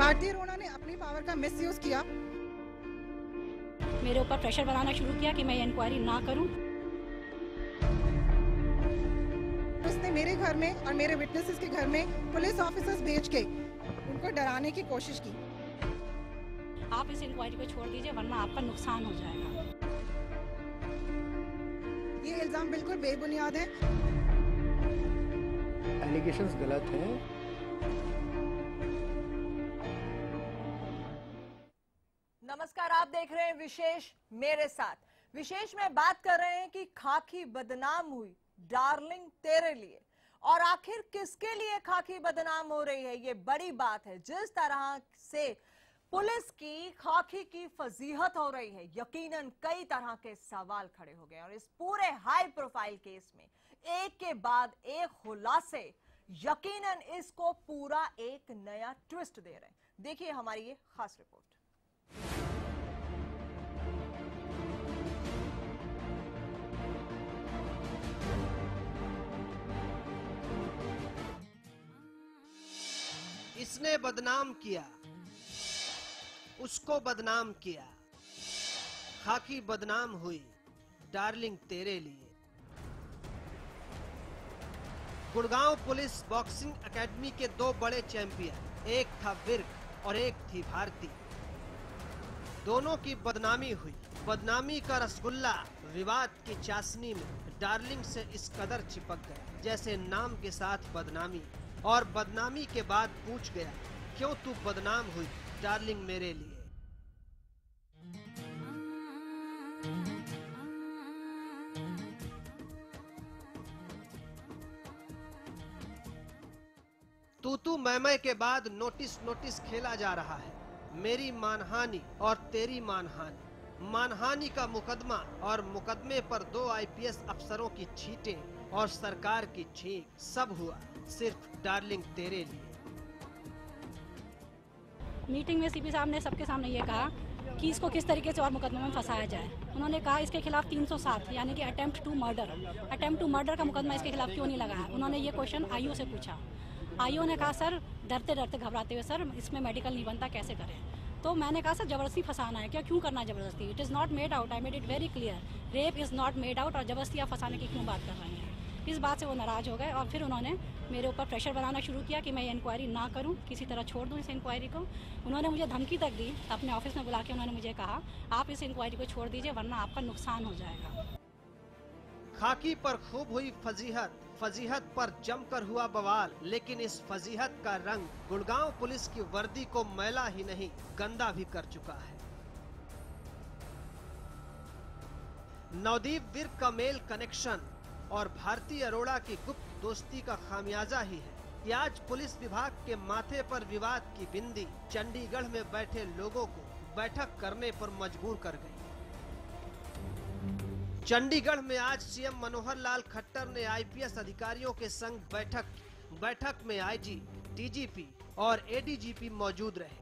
भारती अरोड़ा ने अपनी पावर का मिसयूज किया। मेरे ऊपर प्रेशर बनाना शुरू किया कि मैं ये इंक्वायरी ना करूं। उसने मेरे घर में और मेरे विटनेसेस के घर में पुलिस ऑफिसर्स भेज के उनको डराने की कोशिश की। आप इस इंक्वायरी को छोड़ दीजिए वरना आपका नुकसान हो जाएगा। ये इल्जाम बिल्कुल बेबुनियाद है। एलिगेशंस गलत हैं। नमस्कार, आप देख रहे हैं विशेष मेरे साथ। विशेष में बात कर रहे हैं कि खाकी बदनाम हुई डार्लिंग तेरे लिए, और आखिर किसके लिए खाकी बदनाम हो रही है, ये बड़ी बात है। जिस तरह से पुलिस की खाकी की फजीहत हो रही है, यकीनन कई तरह के सवाल खड़े हो गए और इस पूरे हाई प्रोफाइल केस में एक के बाद एक खुलासे यकीनन इसको पूरा एक नया ट्विस्ट दे रहे हैं। देखिए हमारी ये खास रिपोर्ट। इसने बदनाम किया, उसको बदनाम किया, खाकी बदनाम हुई डार्लिंग तेरे लिए। गुड़गांव पुलिस बॉक्सिंग एकेडमी के दो बड़े चैंपियन, एक था विर्क और एक थी भारती। दोनों की बदनामी हुई। बदनामी का रसगुल्ला विवाद की चाशनी में डार्लिंग से इस कदर चिपक गया जैसे नाम के साथ बदनामी, और बदनामी के बाद पूछ गया, क्यों तू बदनाम हुई डार्लिंग मेरे लिए। तू मैं के बाद नोटिस खेला जा रहा है। मेरी मानहानि और तेरी मानहानि। मानहानि का मुकदमा और मुकदमे पर 2 आईपीएस अफसरों की छींटें और सरकार की छींक, सब हुआ सिर्फ डार्लिंग तेरे लिए। मीटिंग में सीपी साहब ने सबके सामने ये कहा कि इसको किस तरीके से और मुकदमे में फंसाया जाए। उन्होंने कहा इसके खिलाफ 307 यानी कि अटेम्प्ट टू मर्डर का मुकदमा इसके खिलाफ क्यों नहीं लगा है। उन्होंने ये क्वेश्चन आईओ से पूछा। आईओ ने कहा सर डरते डरते घबराते हुए, सर इसमें मेडिकल नहीं बनता, कैसे करें। तो मैंने कहा सर जबरदस्ती फंसाना है क्या, क्यों करना है जबरदस्ती। It is not made out, I made it very clear, rape is not made out, और जबरदस्ती आप फंसाने की क्यों बात कर रहे हैं। इस बात से वो नाराज हो गए और फिर उन्होंने मेरे ऊपर प्रेशर बनाना शुरू किया कि मैं ये इंक्वायरी ना करूं, किसी तरह छोड़ दूं इस इंक्वायरी को। उन्होंने मुझे धमकी तक दी। अपने ऑफिस में बुला के उन्होंने मुझे कहा आप इस इंक्वायरी को छोड़ दीजिए वरना आपका नुकसान हो जाएगा। खाकी पर खूब हुई फजीहत, फजीहत पर जमकर हुआ बवाल, लेकिन इस फजीहत का रंग गुड़गांव पुलिस की वर्दी को मैला ही नहीं गंदा भी कर चुका है। नवदीप विर्क का मेल कनेक्शन और भारती अरोड़ा की गुप्त दोस्ती का खामियाजा ही है कि आज पुलिस विभाग के माथे पर विवाद की बिंदी चंडीगढ़ में बैठे लोगों को बैठक करने पर मजबूर कर गई। चंडीगढ़ में आज सीएम मनोहर लाल खट्टर ने आईपीएस अधिकारियों के संग बैठक में आईजी, डीजीपी और एडीजीपी मौजूद रहे।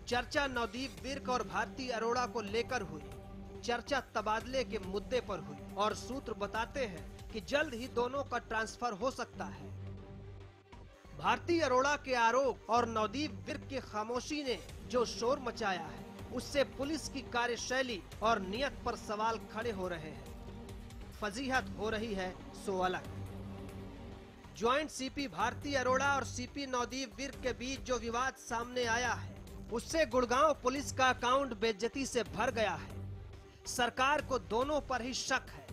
चर्चा नवदीप विर्क और भारती अरोड़ा को लेकर हुई। चर्चा तबादले के मुद्दे पर हुई और सूत्र बताते हैं कि जल्द ही दोनों का ट्रांसफर हो सकता है। भारती अरोड़ा के आरोप और नवदीप विर्क की खामोशी ने जो शोर मचाया है, उससे पुलिस की कार्यशैली और नियत पर सवाल खड़े हो रहे हैं। फजीहत हो रही है सो अलग। ज्वाइंट सीपी भारती अरोड़ा और सीपी नवदीप विर्क के बीच जो विवाद सामने आया है, उससे गुड़गांव पुलिस का अकाउंट बेइज्जती से भर गया है। सरकार को दोनों पर ही शक है,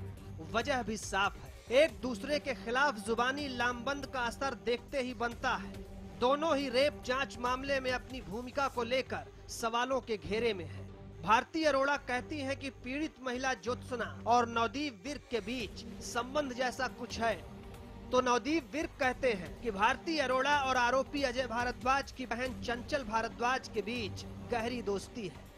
वजह भी साफ है। एक दूसरे के खिलाफ जुबानी लामबंद का असर देखते ही बनता है। दोनों ही रेप जांच मामले में अपनी भूमिका को लेकर सवालों के घेरे में है। भारती अरोड़ा कहती हैं कि पीड़ित महिला ज्योत्सना और नवदीप विर्क के बीच संबंध जैसा कुछ है, तो नवदीप विर्क कहते हैं कि भारती अरोड़ा और आरोपी अजय भारद्वाज की बहन चंचल भारद्वाज के बीच गहरी दोस्ती है।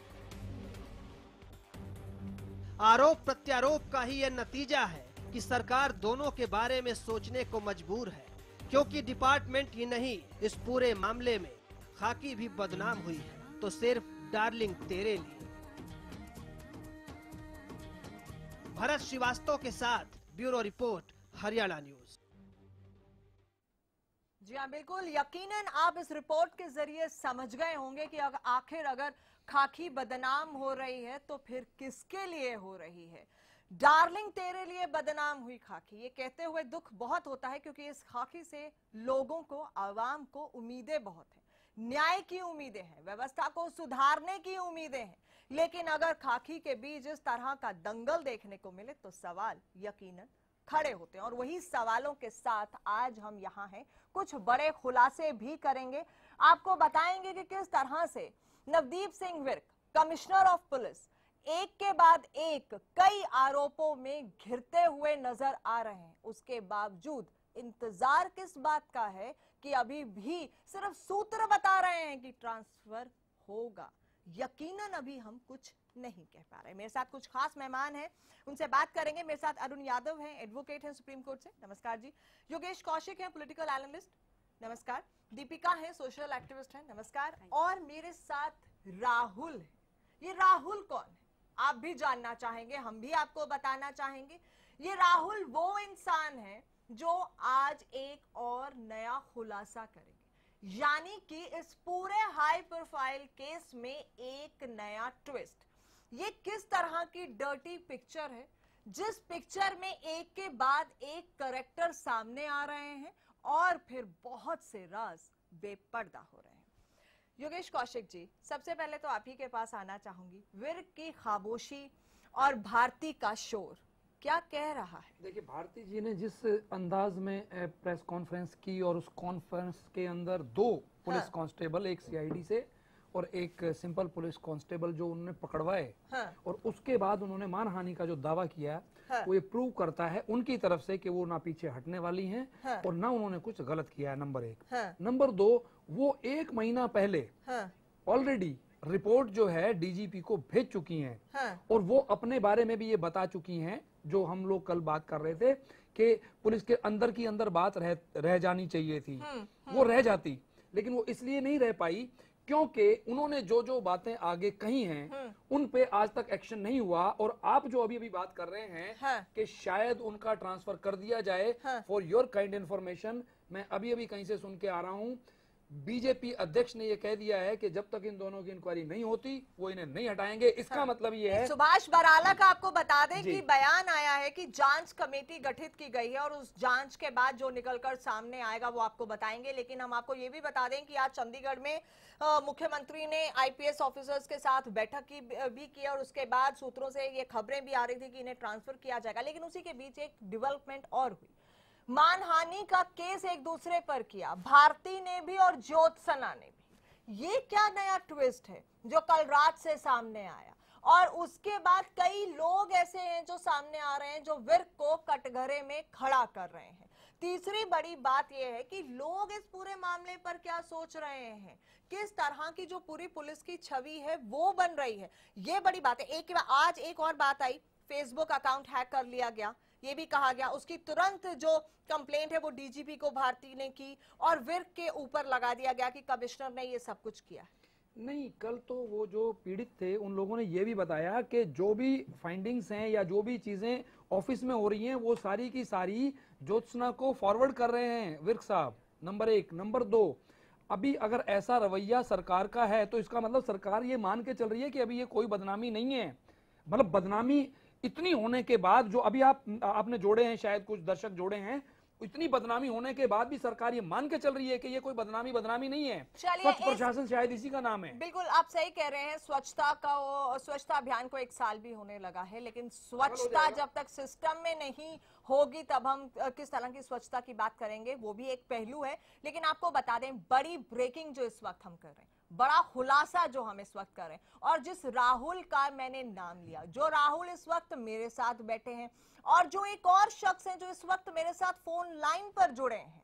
आरोप प्रत्यारोप का ही यह नतीजा है कि सरकार दोनों के बारे में सोचने को मजबूर है, क्योंकि डिपार्टमेंट ही नहीं इस पूरे मामले में खाकी भी बदनाम हुई है, तो सिर्फ डार्लिंग तेरे लिए। भरत श्रीवास्तव के साथ ब्यूरो रिपोर्ट, हरियाणा न्यूज। जी हाँ, बिल्कुल। यकीनन आप इस रिपोर्ट के जरिए समझ गए होंगे कि आखिर अगर खाकी बदनाम हो रही है तो फिर किसके लिए हो रही है। डार्लिंग तेरे लिए बदनाम हुई खाकी, ये कहते हुए दुख बहुत होता है क्योंकि इस खाकी से लोगों को, आवाम को उम्मीदें बहुत हैं, न्याय की उम्मीदें हैं, व्यवस्था को सुधारने की उम्मीदें हैं। लेकिन अगर खाकी के बीच इस तरह का दंगल देखने को मिले तो सवाल यकीनन खड़े होते हैं। और वही सवालों के साथ आज हम यहाँ हैं, कुछ बड़े खुलासे भी करेंगे, आपको बताएंगे कि किस तरह से Navdeep Singh Virk, commissioner of police, एक के बाद एक कई आरोपों में घिरते हुए नजर आ रहे हैं। उसके बावजूद इंतजार किस बात का है कि अभी भी सिर्फ सूत्र बता रहे हैं कि ट्रांसफर होगा। यकीनन अभी हम कुछ नहीं कह पा रहे। मेरे साथ कुछ खास मेहमान हैं, उनसे बात करेंगे। मेरे साथ अरुण यादव हैं, एडवोकेट हैं सुप्रीम कोर्ट से, नमस्कार जी। योगेश कौशिक हैं, पॉलिटिकल एनालिस्ट, नमस्कार। दीपिका हैं, सोशल एक्टिविस्ट हैं, नमस्कार। और मेरे साथ राहुल है। ये राहुल कौन है आप भी जानना चाहेंगे, हम भी आपको बताना चाहेंगे। ये राहुल वो इंसान है जो आज एक और नया खुलासा करेंगे, यानी कि इस पूरे हाई प्रोफाइल केस में एक नया ट्विस्ट। ये किस तरह की डर्टी पिक्चर है जिस पिक्चर में एक के बाद एक कैरेक्टर सामने आ रहे हैं और फिर बहुत से राज बेपर्दा हो रहे हैं। योगेश कौशिक जी, सबसे पहले तो आप ही के पास आना चाहूंगी। विर्क की खामोशी और भारती का शोर क्या कह रहा है? देखिए, भारती जी ने जिस अंदाज में प्रेस कॉन्फ्रेंस की और उस कॉन्फ्रेंस के अंदर दो पुलिस कांस्टेबल, एक सीआईडी से और एक सिंपल पुलिस कांस्टेबल जो उन्होंने पकड़वाए, और उसके बाद उन्होंने मानहानि का जो दावा किया, वो ये प्रूव करता है उनकी तरफ से कि वो ना पीछे हटने वाली हैं और ना उन्होंने कुछ गलत किया है, नंबर एक। नंबर दो, वो 1 महीना पहले ऑलरेडी रिपोर्ट जो है डीजीपी को भेज चुकी हैं और वो अपने बारे में भी ये बता चुकी हैं, जो हम लोग कल बात कर रहे थे कि पुलिस के अंदर की अंदर बात रह जानी चाहिए थी, वो रह जाती, लेकिन वो इसलिए नहीं रह पाई क्योंकि उन्होंने जो जो बातें आगे कही हैं उन पे आज तक एक्शन नहीं हुआ। और आप जो अभी बात कर रहे हैं कि शायद उनका ट्रांसफर कर दिया जाए, फॉर योर काइंड इंफॉर्मेशन, मैं अभी कहीं से सुन के आ रहा हूं, बीजेपी अध्यक्ष ने यह कह दिया है कि जब तक इन दोनों की इंक्वायरी नहीं होती वो इन्हें नहीं हटाएंगे। इसका मतलब ये है, सुभाष बराला का आपको बता दें कि बयान आया है कि जांच कमेटी गठित की गई है और उस जांच के बाद जो निकलकर सामने आएगा वो आपको बताएंगे। लेकिन हम आपको ये भी बता दें कि आज चंडीगढ़ में मुख्यमंत्री ने आईपीएस ऑफिसर्स के साथ बैठक भी की और उसके बाद सूत्रों से ये खबरें भी आ रही थी कि इन्हें ट्रांसफर किया जाएगा। लेकिन उसी के बीच एक डेवलपमेंट और हुई, मानहानि का केस एक दूसरे पर किया, भारती ने भी और ज्योत्सना ने भी। ये क्या नया ट्विस्ट है जो कल रात से सामने आया? और उसके बाद कई लोग ऐसे हैं जो सामने आ रहे हैं जो विर्क को कटघरे में खड़ा कर रहे हैं। तीसरी बड़ी बात यह है कि लोग इस पूरे मामले पर क्या सोच रहे हैं, किस तरह की जो पूरी पुलिस की छवि है वो बन रही है, ये बड़ी बात है। आज एक और बात आई, फेसबुक अकाउंट हैक कर लिया गया, ये भी कहा गया। उसकी तुरंत जो कंप्लेंट है वो डीजीपी को भारती ने की और विर्क के ऊपर लगा दिया गया कि कमिश्नर ने ये सब कुछ किया। नहीं, कल तो वो जो पीड़ित थे उन लोगों ने ये भी बताया कि जो भी फाइंडिंग्स हैं या जो भी चीजें ऑफिस में हो रही हैं वो सारी की सारी ज्योत्सना को फॉरवर्ड कर रहे हैं विर्क साहब, नंबर एक। नंबर दो, अभी अगर ऐसा रवैया सरकार का है तो इसका मतलब सरकार ये मान के चल रही है कि अभी ये कोई बदनामी नहीं है। मतलब बदनामी इतनी होने के बाद, जो अभी आपने जोड़े हैं, शायद कुछ दर्शक जोड़े हैं, इतनी बदनामी होने के बाद भी सरकार ये मान के चल रही है कि ये कोई बदनामी नहीं है। स्वच्छ प्रशासन शायद इसी का नाम है। बिल्कुल आप सही कह रहे हैं। स्वच्छता अभियान को 1 साल भी होने लगा है, लेकिन स्वच्छता जब तक सिस्टम में नहीं होगी तब हम किस तरह की स्वच्छता की बात करेंगे, वो भी एक पहलू है। लेकिन आपको बता दें, बड़ी ब्रेकिंग जो इस वक्त हम कर रहे हैं, बड़ा खुलासा जो हम इस वक्त कर रहे हैं, और जिस राहुल का मैंने नाम लिया, जो राहुल इस वक्त मेरे साथ बैठे हैं और जो एक और शख्स हैं जो इस वक्त मेरे साथ फोन लाइन पर जुड़े हैं,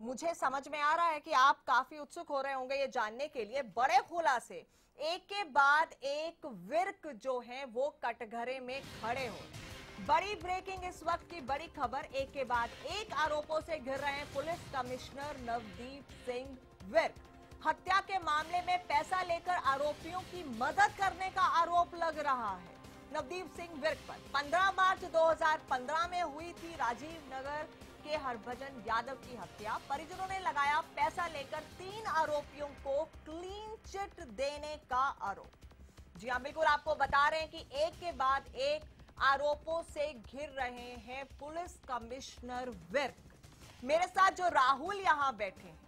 मुझे समझ में आ रहा है कि आप काफी उत्सुक हो रहे होंगे ये जानने के लिए। बड़े खुलासे एक के बाद एक विर्क जो है वो कटघरे में खड़े हो। बड़ी ब्रेकिंग इस वक्त की बड़ी खबर, एक के बाद एक आरोपों से घिर रहे हैं पुलिस कमिश्नर नवदीप सिंह विर्क। हत्या के मामले में पैसा लेकर आरोपियों की मदद करने का आरोप लग रहा है नवदीप सिंह विर्क पर। 15 मार्च 2015 में हुई थी राजीव नगर के हरभजन यादव की हत्या, परिजनों ने लगाया पैसा लेकर 3 आरोपियों को क्लीन चिट देने का आरोप। जी हां, बिल्कुल आपको बता रहे हैं कि एक के बाद एक आरोपों से घिर रहे हैं पुलिस कमिश्नर विर्क। मेरे साथ जो राहुल यहां बैठे हैं,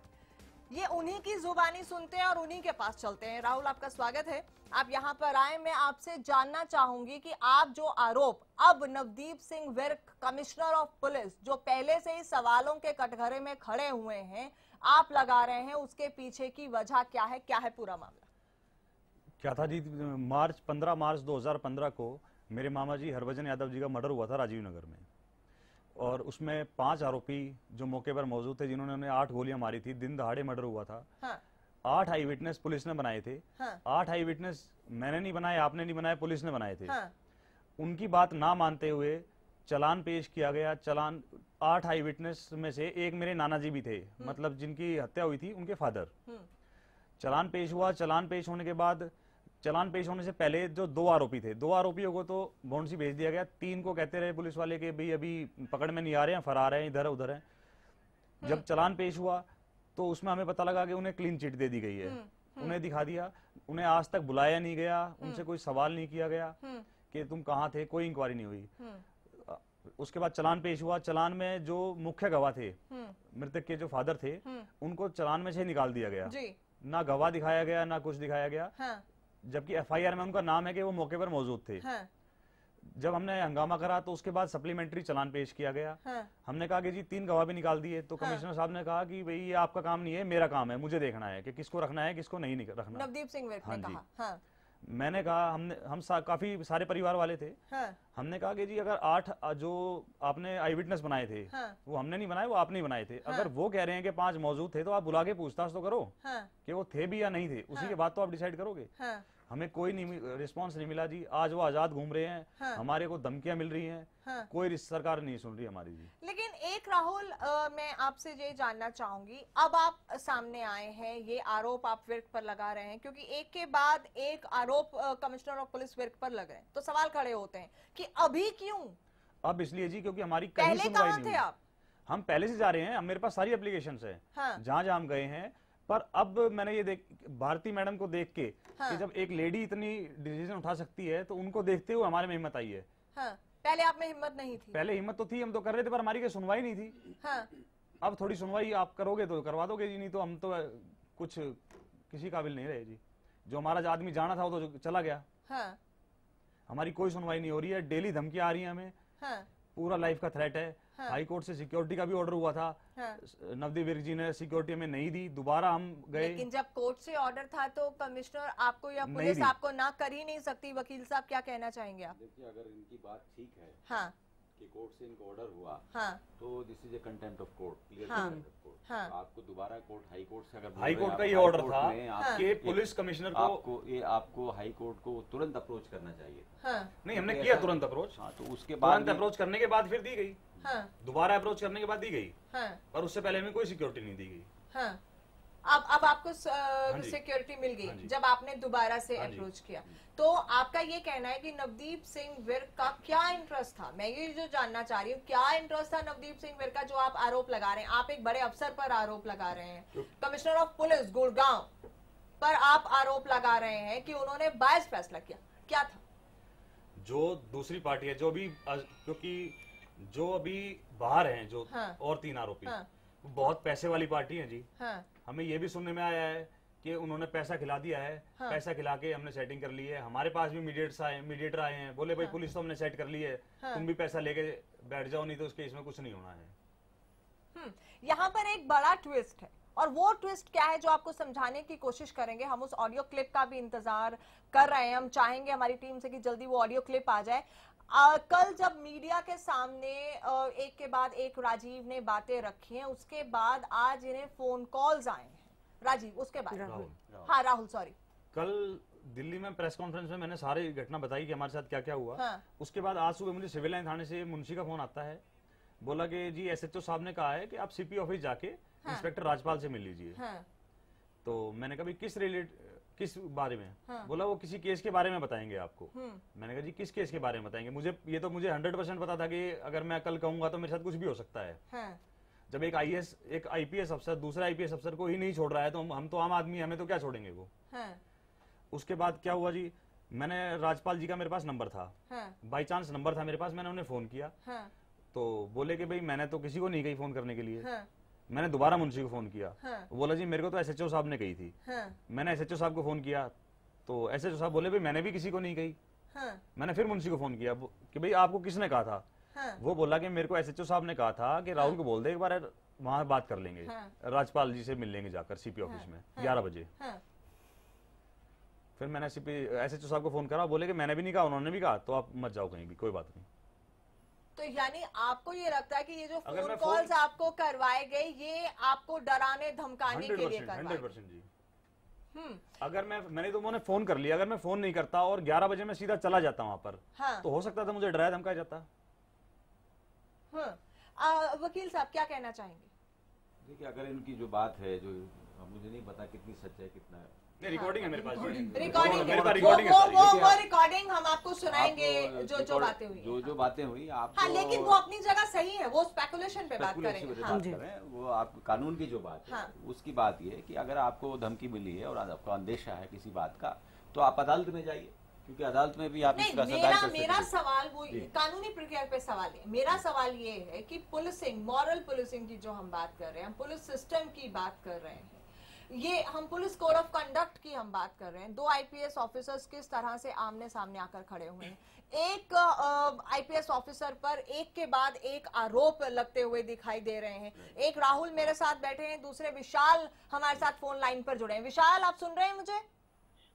ये उन्हीं की जुबानी सुनते हैं और उन्हीं के पास चलते हैं। राहुल, आपका स्वागत है, आप यहां पर आए। मैं आपसे जानना चाहूंगी कि आप जो आरोप अब Navdeep Singh Virk, commissioner of police, जो पहले से ही सवालों के कटघरे में खड़े हुए हैं, आप लगा रहे हैं, उसके पीछे की वजह क्या है पूरा मामला? क्या था जी, 15 मार्च 2015 को मेरे मामा जी हरभजन यादव जी का मर्डर हुआ था राजीव नगर में, और उसमें 5 आरोपी जो मौके पर मौजूद थे, जिन्होंने 8 गोलियां मारी थी। दिन दहाड़े मर्डर हुआ था। हाँ। 8 आई विटनेस पुलिस ने बनाए थे। हाँ। 8 आई विटनेस मैंने नहीं बनाए, आपने नहीं बनाए, पुलिस ने बनाए थे। हाँ। उनकी बात ना मानते हुए चालान पेश किया गया। चालान 8 आई विटनेस में से एक मेरे नाना जी भी थे, मतलब जिनकी हत्या हुई थी उनके फादर। चालान पेश हुआ। चालान पेश होने के बाद, चालान पेश होने से पहले जो 2 आरोपी थे, 2 आरोपियों को तो बॉन्ड भेज दिया गया। 3 को कहते रहे पुलिस वाले कि भाई अभी पकड़ में नहीं आ रहे हैं, फरार हैं, इधर उधर हैं। जब चालान पेश हुआ तो उसमें हमें पता लगा कि उन्हें क्लीन चिट दे दी गई है। उन्हें दिखा दिया। उन्हें आज तक बुलाया नहीं गया, उनसे कोई सवाल नहीं किया गया कि तुम कहाँ थे, कोई इंक्वायरी नहीं हुई। उसके बाद चालान पेश हुआ। चालान में जो मुख्य गवाह थे, मृतक के जो फादर थे, उनको चालान में से निकाल दिया गया। ना गवाह दिखाया गया, ना कुछ दिखाया गया। जबकि एफआईआर में उनका नाम है कि वो मौके पर मौजूद थे। जब हमने हंगामा करा तो उसके बाद सप्लीमेंट्री चालान पेश किया गया। हमने कहा कि जी 3 गवाह भी निकाल दिए। तो कमिश्नर साहब ने कहा कि भाई ये आपका काम नहीं है, मेरा काम है, मुझे देखना है कि किसको रखना है, किसको नहीं रखना। नवदीप सिंह विर्क ने कहा। हाँ। मैंने कहा, काफी सारे परिवार वाले थे। हमने कहा कि जी अगर 8 जो आपने आई विटनेस बनाए थे, वो हमने नहीं बनाए, वो आपने बनाए थे। अगर वो कह रहे हैं कि 5 मौजूद थे, तो आप बुला के पूछताछ तो करो कि वो थे भी या नहीं थे। उसी के बाद तो आप डिसाइड करोगे। हमें कोई रिस्पांस नहीं मिला जी। आज वो आजाद घूम रहे हैं। हमारे को धमकियां मिल रही हैं। कोई सरकार नहीं सुन रही हमारी जी। लेकिन एक राहुल, मैं आपसे ये जानना चाहूंगी, अब आप सामने आए हैं, ये आरोप आप विर्क पर लगा रहे हैं, क्योंकि एक के बाद एक आरोप कमिश्नर ऑफ पुलिस विर्क पर लग रहे हैं, तो सवाल खड़े होते हैं कि अभी क्यों? अब इसलिए जी क्योंकि हमारी कहीं पहले सुनवाई कहाँ नहीं थे हुई। आप? हम पहले से जा रहे हैं, मेरे पास सारी एप्लीकेशंस है। जहां जहां हम गए हैं। पर अब मैंने ये भारती मैडम को देख के कि जब एक लेडी इतनी डिसीजन उठा सकती है, तो उनको देखते हुए हमारे में हिम्मत आई है। पहले आप में हिम्मत नहीं थी? पहले हिम्मत तो थी, हम तो कर रहे थे, पर हमारी कोई सुनवाई नहीं थी। अब थोड़ी सुनवाई आप करोगे तो करवा दोगे जी, नहीं तो हम तो कुछ किसी काबिल नहीं रहे जी। जो हमारा आदमी जाना था वो तो चला गया। हमारी कोई सुनवाई नहीं हो रही है। डेली धमकियां आ रही है हमें। पूरा लाइफ का थ्रेट है। हाई कोर्ट से सिक्योरिटी का भी ऑर्डर हुआ था। नवदीप विर्क जी ने सिक्योरिटी हमें नहीं दी। दोबारा हम गए। लेकिन जब कोर्ट से ऑर्डर था तो कमिश्नर आपको या पुलिस आपको ना कर ही नहीं सकती। वकील साहब, क्या कहना चाहेंगे आप? देखिए, अगर इनकी बात ठीक है, हाँ, कि कोर्ट से इनको ऑर्डर हुआ, हाँ, तो this is a contempt of court, clear contempt of court. हाँ, आपको दोबारा कोर्ट, हाई कोर्ट से अगर हाई कोर्ट का ये ऑर्डर था कि पुलिस कमिश्नर को आपको हाई कोर्ट को तुरंत अप्रोच करना चाहिए। नहीं, हमने किया तुरंत अप्रोच। हाँ, तो उसके बाद अप्रोच करने के बाद फिर दी गई। दोबारा अप्रोच करने के बाद दी गई। पर उससे पहले हमें कोई सिक्योरिटी नहीं दी गई। अब आपको सिक्योरिटी मिल गई जब आपने दोबारा से अप्रोच किया। तो आपका ये कहना है कि नवदीप सिंह विर्क का क्या इंटरेस्ट था? मैं ये जो जानना चाह रही हूँ, क्या इंटरेस्ट था नवदीप सिंह विर्क का, जो आप आरोप लगा रहे हैं? आप एक बड़े अफसर पर आरोप लगा रहे हैं, कमिश्नर ऑफ पुलिस गुड़गांव पर आप आरोप लगा रहे हैं कि उन्होंने बायस फैसला किया। क्या था? जो दूसरी पार्टी है, जो भी, क्योंकि जो अभी बाहर हैं, जो और 3 आरोपी, बहुत पैसे वाली पार्टी है जी। हमें ये भी सुनने में आया है कि उन्होंने पैसा खिला दिया है। पैसा खिला के हमने सेटिंग कर ली है। हमारे पास भी मीडिएटर आए हैं, बोले भाई पुलिस तो हमने सेट कर ली है, तुम भी पैसा लेके बैठ जाओ, नहीं तो उसके इसमें कुछ नहीं होना है। यहाँ पर एक बड़ा ट्विस्ट है, और वो ट्विस्ट क्या है जो आपको समझाने की कोशिश करेंगे। हम उस ऑडियो क्लिप का भी इंतजार कर रहे हैं। हम चाहेंगे हमारी टीम से कि जल्दी वो ऑडियो क्लिप आ जाए। कल जब मीडिया के सामने एक के बाद एक राजीव ने बातें रखी हैं, उसके बाद आज इन्हें फोन कॉल्स आए हैं। राजीव, उसके बाद राहुल सॉरी, कल दिल्ली में प्रेस कॉन्फ्रेंस में मैंने सारी घटना बताई कि हमारे साथ क्या क्या हुआ। उसके बाद आज सुबह मुझे सिविल लाइन थाने से मुंशी का फोन आता है। बोला कि जी एसएचओ साहब ने कहा है कि आप सीपी ऑफिस जाके इंस्पेक्टर राजपाल से मिल लीजिए। तो मैंने कहा किस बारे में? बोला वो किसी केस के बारे में बताएंगे आपको। मैंने कहा जी किस केस के बारे में बताएंगे? मुझे 100% पता था कि अगर मैं कल कहूंगा तो मेरे साथ कुछ भी हो सकता है। जब एक आईपीएस अफसर दूसरे आईपीएस अफसर को ही नहीं छोड़ रहा है तो हम तो आम आदमी हैं, हमें तो क्या छोड़ेंगे वो। उसके बाद क्या हुआ जी, मैंने राज्यपाल जी का मेरे पास नंबर था, बाई चांस नंबर था मेरे पास, मैंने उन्हें फोन किया तो बोले कि भाई मैंने तो किसी को नहीं कही फोन करने के लिए। मैंने दोबारा मुंशी को फोन किया, बोला जी मेरे को तो एसएचओ साहब ने कही थी। मैंने एसएचओ साहब को फोन किया तो एसएचओ साहब बोले भाई मैंने भी किसी को नहीं कही। मैंने फिर मुंशी को फोन किया कि भाई आपको किसने कहा था। वो बोला कि मेरे को एसएचओ साहब ने कहा था कि राहुल को बोल दे एक बार वहां बात कर लेंगे, राज्यपाल जी से मिल लेंगे जाकर सीपी ऑफिस में 11 बजे। फिर मैंने एसएचओ साहब को फोन करा, बोले कि मैंने भी नहीं कहा, उन्होंने भी कहा, तो आप मत जाओ कहीं भी, कोई बात नहीं। तो यानी आपको ये लगता है कि ये जो फोन कॉल्स आपको करवाए गए ये आपको डराने धमकाने के लिए करवाए? 100% जी। अगर मैंने तो उन्हें फोन कर लिया, अगर मैं फोन नहीं करता और 11 बजे मैं सीधा चला जाता वहां पर, तो हो सकता था मुझे डराया धमकाया जाता। वकील साहब क्या कहना चाहेंगे? देखिए, अगर इनकी जो बात है, जो मुझे नहीं पता कितनी सच है कितना रिकॉर्डिंग है मेरे पास, वो रिकॉर्डिंग हम आपको सुनाएंगे जो बातें हुई, जो बातें हुई आप। हाँ, लेकिन वो अपनी जगह सही है, वो स्पेकुलेशन पे बात करेंगे। वो आप कानून की जो बात है उसकी बात ये है कि अगर आपको धमकी मिली है और आपको अंदेशा है किसी बात का, तो आप अदालत में जाइए, क्योंकि अदालत में भी आप इसका सदाई कर सकते हैं। मेरा सवाल वो कानूनी प्रक्रिया पे सवाल है। मेरा सवाल ये है कि पुलिसिंग, मॉरल पुलिसिंग की जो हम बात कर रहे हैं, हम पुलिस सिस्टम की बात कर रहे हैं, ये हम पुलिस कोड ऑफ कंडक्ट की हम बात कर रहे हैं। 2 आईपीएस ऑफिसर्स किस तरह से आमने सामने आकर खड़े हुए हैं, एक आईपीएस ऑफिसर पर एक के बाद एक आरोप लगते हुए दिखाई दे रहे हैं। एक राहुल मेरे साथ बैठे हैं, दूसरे विशाल हमारे साथ फोन लाइन पर जुड़े हैं। विशाल, आप सुन रहे हैं मुझे?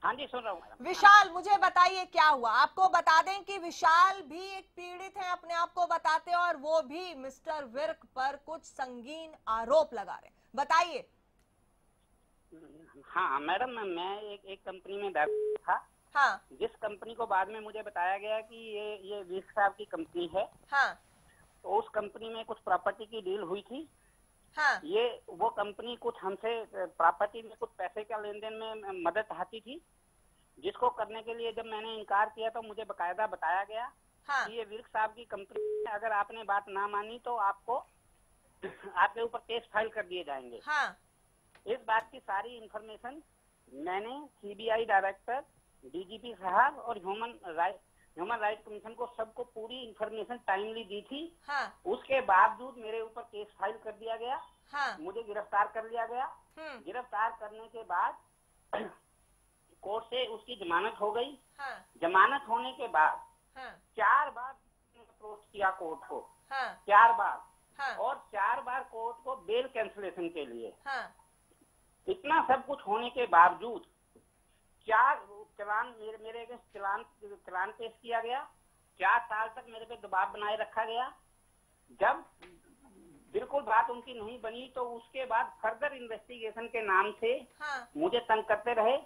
हाँ जी, सुन रहा हूँ। विशाल, मुझे बताइए क्या हुआ। आपको बता दें कि विशाल भी एक पीड़ित है, अपने आप को बताते हैं, और वो भी मिस्टर विर्क पर कुछ संगीन आरोप लगा रहे हैं। बताइए। हाँ मैडम, मैं एक कंपनी में बैठा था। हाँ। जिस कंपनी को बाद में मुझे बताया गया कि ये विर्क साहब की कंपनी है। हाँ। तो उस कंपनी में कुछ प्रॉपर्टी की डील हुई थी। हाँ। वो कंपनी कुछ हमसे प्रॉपर्टी में कुछ पैसे का लेन देन में मदद चाहती थी, जिसको करने के लिए जब मैंने इनकार किया तो मुझे बकायदा बताया गया कि ये विर्क साहब की कंपनी है, अगर आपने बात ना मानी तो आपके ऊपर केस फाइल कर दिए जाएंगे। हाँ। इस बात की सारी इंफॉर्मेशन मैंने सीबीआई डायरेक्टर, डीजीपी साहब और ह्यूमन राइट कमीशन को सबको पूरी इंफॉर्मेशन टाइमली दी थी। हाँ। उसके बावजूद मेरे ऊपर केस फाइल कर दिया गया। हाँ। मुझे गिरफ्तार कर लिया गया। गिरफ्तार करने के बाद कोर्ट से उसकी जमानत हो गई। हाँ। जमानत होने के बाद 4 बार अप्रोच किया कोर्ट को। 4 बार। और 4 बार कोर्ट को बेल कैंसिलेशन के लिए। इतना सब कुछ होने के बावजूद 4 चलान मेरे अगेंस्ट चलान पेश किया गया। 4 साल तक मेरे पे दबाव बनाए रखा गया। जब बिल्कुल बात उनकी नहीं बनी तो उसके बाद फर्दर इन्वेस्टिगेशन के नाम से मुझे तंग करते रहे।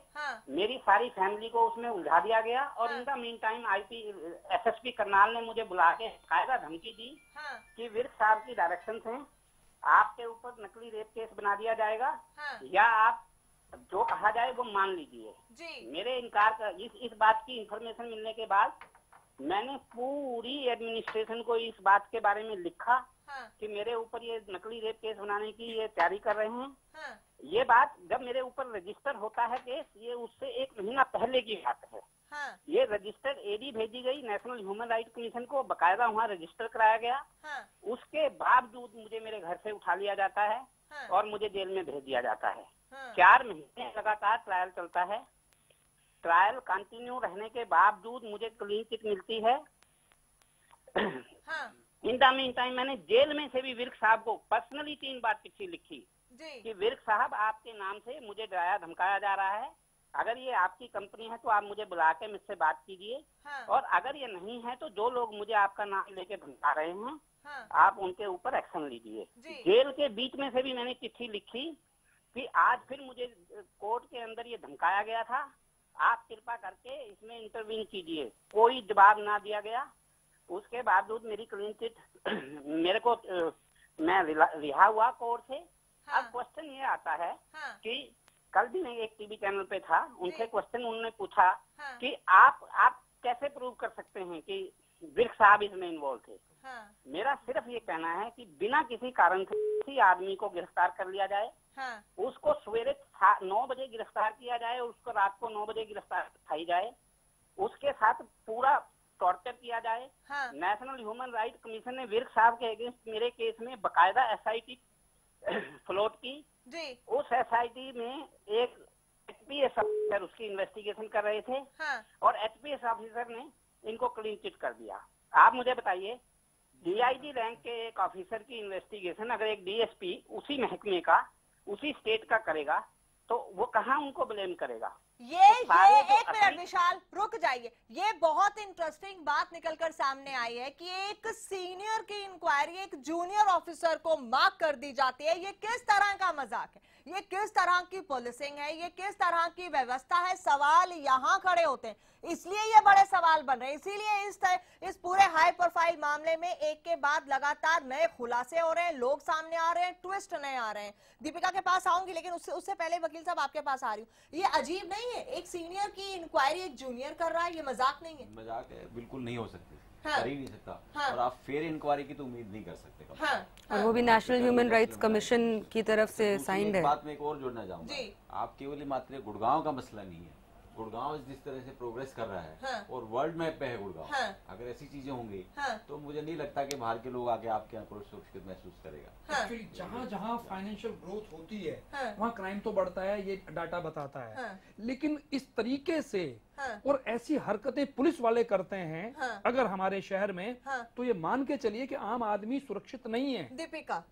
मेरी सारी फैमिली को उसमें उलझा दिया गया। और in the mean time SSP Karnal ने मुझे बुला के कायदा धमकी दी कि विर्क साहब की डायरेक्शन है, आपके ऊपर नकली रेप केस बना दिया जाएगा, या आप जो कहा जाए वो मान लीजिए। मेरे इनकार का इस बात की इंफॉर्मेशन मिलने के बाद मैंने पूरी एडमिनिस्ट्रेशन को इस बात के बारे में लिखा कि मेरे ऊपर ये नकली रेप केस बनाने की ये तैयारी कर रहे हैं। ये बात जब मेरे ऊपर रजिस्टर होता है केस, ये उससे 1 महीना पहले की बात है। ये रजिस्टर एडी भेजी गई नेशनल ह्यूमन राइट कमीशन को, बकायदा वहाँ रजिस्टर कराया गया। उसके बावजूद मुझे मेरे घर से उठा लिया जाता है और मुझे जेल में भेज दिया जाता है। 4 महीने लगातार ट्रायल चलता है। ट्रायल कंटिन्यू रहने के बावजूद मुझे क्लीन चिट मिलती है। इन द मीन टाइम मैंने जेल में से भी विर्क साहब को पर्सनली 3 बार चिट्ठी लिखी कि विर्क साहब, आपके नाम से मुझे डराया धमकाया जा रहा है। अगर ये आपकी कंपनी है तो आप मुझे बुला के मुझसे बात कीजिए। और अगर ये नहीं है तो जो लोग मुझे आपका नाम लेके धमका रहे हैं, आप उनके ऊपर एक्शन लीजिए। जेल के बीच में से भी मैंने चिट्ठी लिखी कि आज फिर मुझे कोर्ट के अंदर ये धमकाया गया था, आप कृपा करके इसमें इंटरवीन कीजिए। कोई जवाब ना दिया गया। उसके बावजूद मेरी क्लीन चिट मेरे को मैं रिहा हुआ कोर्ट से। अब क्वेश्चन ये आता है कि कल भी मैं एक टीवी चैनल पे था, उनसे क्वेश्चन उन्होंने पूछा कि आप कैसे प्रूव कर सकते हैं कि विर्क साहब इसमें इन्वॉल्व थे। मेरा सिर्फ ये कहना है कि बिना किसी कारण से किसी आदमी को गिरफ्तार कर लिया जाए, उसको सवेरे 9 बजे गिरफ्तार किया जाए, उसको रात को 9 बजे गिरफ्तार दिखाई जाए, उसके साथ पूरा टॉर्चर किया जाए। नेशनल ह्यूमन राइट कमीशन ने विर्क साहब के अगेंस्ट मेरे केस में बकायदा SIT फ्लोट की जी। उस SIT में एक HPS ऑफिसर उसकी इन्वेस्टिगेशन कर रहे थे और HPS ऑफिसर ने इनको क्लीन चिट कर दिया। आप मुझे बताइए, DIG रैंक के एक ऑफिसर की इन्वेस्टिगेशन अगर एक DSP उसी महकमे का, उसी स्टेट का करेगा तो वो कहाँ उनको ब्लेम करेगा? ये एक मिनट विशाल रुक जाइए, ये बहुत इंटरेस्टिंग बात निकलकर सामने आई है कि एक सीनियर की इंक्वायरी एक जूनियर ऑफिसर को मार्क कर दी जाती है। ये किस तरह का मजाक है? ये किस तरह की पुलिसिंग है? ये किस तरह की व्यवस्था है? सवाल यहाँ खड़े होते हैं, इसलिए ये बड़े सवाल बन रहे हैं। इसीलिए इस पूरे हाई प्रोफाइल मामले में एक के बाद लगातार नए खुलासे हो रहे हैं, लोग सामने आ रहे हैं, ट्विस्ट नए आ रहे हैं। दीपिका के पास आऊंगी, लेकिन उससे पहले वकील साहब आपके पास आ रही हूँ। ये अजीब नहीं है? एक सीनियर की इंक्वायरी एक जूनियर कर रहा है, ये मजाक नहीं है? मजाक है, बिल्कुल नहीं हो सकती, कर ही नहीं सकता। और आप फेयर इंक्वायरी की तो उम्मीद नहीं कर सकते। और वो भी नेशनल ह्यूमन राइट्स कमीशन की तरफ से साइंड है। बात में एक और जोड़ना चाहूंगा, आप केवल मात्र गुड़गांव का मसला नहीं है, गुड़गांव जिस तरह से प्रोग्रेस कर रहा है और वर्ल्ड मैप पे है गुड़गांव, अगर ऐसी चीजें होंगी तो मुझे नहीं लगता कि बाहर के लोग आके आपके यहाँ सुरक्षित महसूस करेगा। एक्चुअली जहाँ जहाँ फाइनेंशियल ग्रोथ होती है वहाँ क्राइम तो बढ़ता है, ये डाटा बताता है। लेकिन इस तरीके से और ऐसी हरकतें पुलिस वाले करते हैं अगर हमारे शहर में, तो ये मान के चलिए कि आम आदमी सुरक्षित नहीं है। Deepika,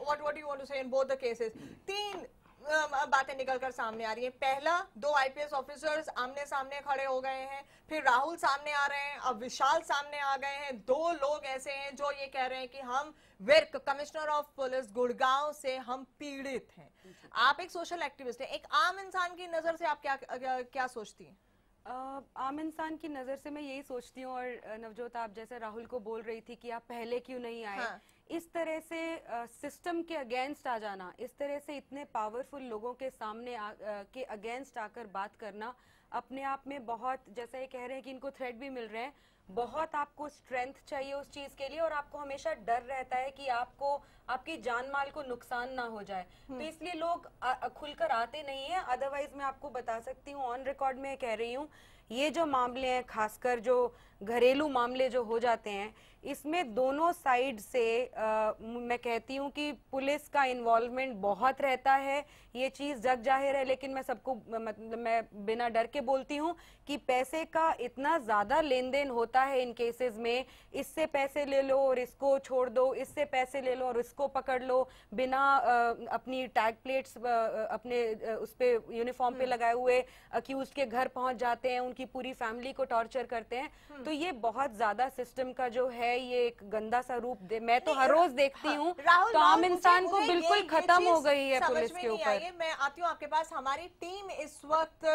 what you want to say in both the cases? 3 बातें निकलकर सामने आ रही है। पहला, 2 IPS ऑफिसर्स आमने सामने खड़े हो गए हैं, फिर राहुल सामने आ रहे हैं, अब विशाल सामने आ गए हैं। 2 लोग ऐसे हैं जो ये कह रहे हैं कि हम Virk commissioner of police Gurgaon से हम पीड़ित हैं। आप एक सोशल एक्टिविस्ट हैं, एक आम इंसान की नजर से आप क्या सोचती हैं? आम इंसान की नजर से मैं यही सोचती हूँ, और नवजोत आप जैसे राहुल को बोल रही थी कि आप पहले क्यों नहीं आए, इस तरह से सिस्टम के अगेंस्ट आ जाना, इस तरह से इतने पावरफुल लोगों के सामने के अगेंस्ट आकर बात करना अपने आप में बहुत, जैसा ये कह रहे हैं कि इनको थ्रेट भी मिल रहे हैं, बहुत आपको स्ट्रेंथ चाहिए उस चीज के लिए, और आपको हमेशा डर रहता है कि आपको आपकी जान माल को नुकसान ना हो जाए, तो इसलिए लोग खुलकर आते नहीं है। अदरवाइज मैं आपको बता सकती हूँ, ऑन रिकॉर्ड में कह रही हूँ, ये जो मामले हैं, खासकर जो घरेलू मामले जो हो जाते हैं, इसमें दोनों साइड से मैं कहती हूँ कि पुलिस का इन्वॉल्वमेंट बहुत रहता है, ये चीज जग जाहिर है। लेकिन मैं सबको मतलब मैं बिना डर के बोलती हूँ कि पैसे का इतना ज्यादा लेन देन होता है इन केसेस में, इससे पैसे ले लो और इसको छोड़ दो, इससे पैसे ले लो और इसको पकड़ लो, बिना अपनी टैग प्लेट्स अपने उस पे यूनिफॉर्म पे लगाए हुए अक्यूज के घर पहुंच जाते हैं, उनकी पूरी फैमिली को टॉर्चर करते हैं। तो ये बहुत ज्यादा सिस्टम का जो है ये एक गंदा सा रूप मैं तो हर रोज देखती हूँ। तो आम इंसान को बिल्कुल खत्म हो गई है पुलिस के ऊपर। मैं आती हूँ आपके पास, हमारी टीम इस वक्त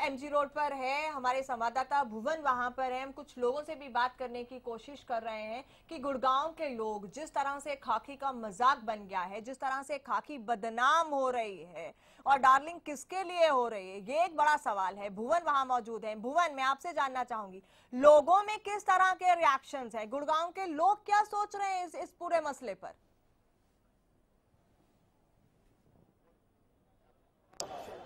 MG रोड पर है, हमारे संवाददाता भुवन वहां पर है। हम कुछ लोगों से भी बात करने की कोशिश कर रहे हैं कि गुड़गांव के लोग जिस तरह से खाकी का मजाक बन गया है, जिस तरह से खाकी बदनाम हो रही है, और डार्लिंग किसके लिए हो रही है, ये एक बड़ा सवाल है। भुवन वहां मौजूद है। भुवन, मैं आपसे जानना चाहूंगी, लोगों में किस तरह के रिएक्शंस हैं, गुड़गांव के लोग क्या सोच रहे हैं इस पूरे मसले पर?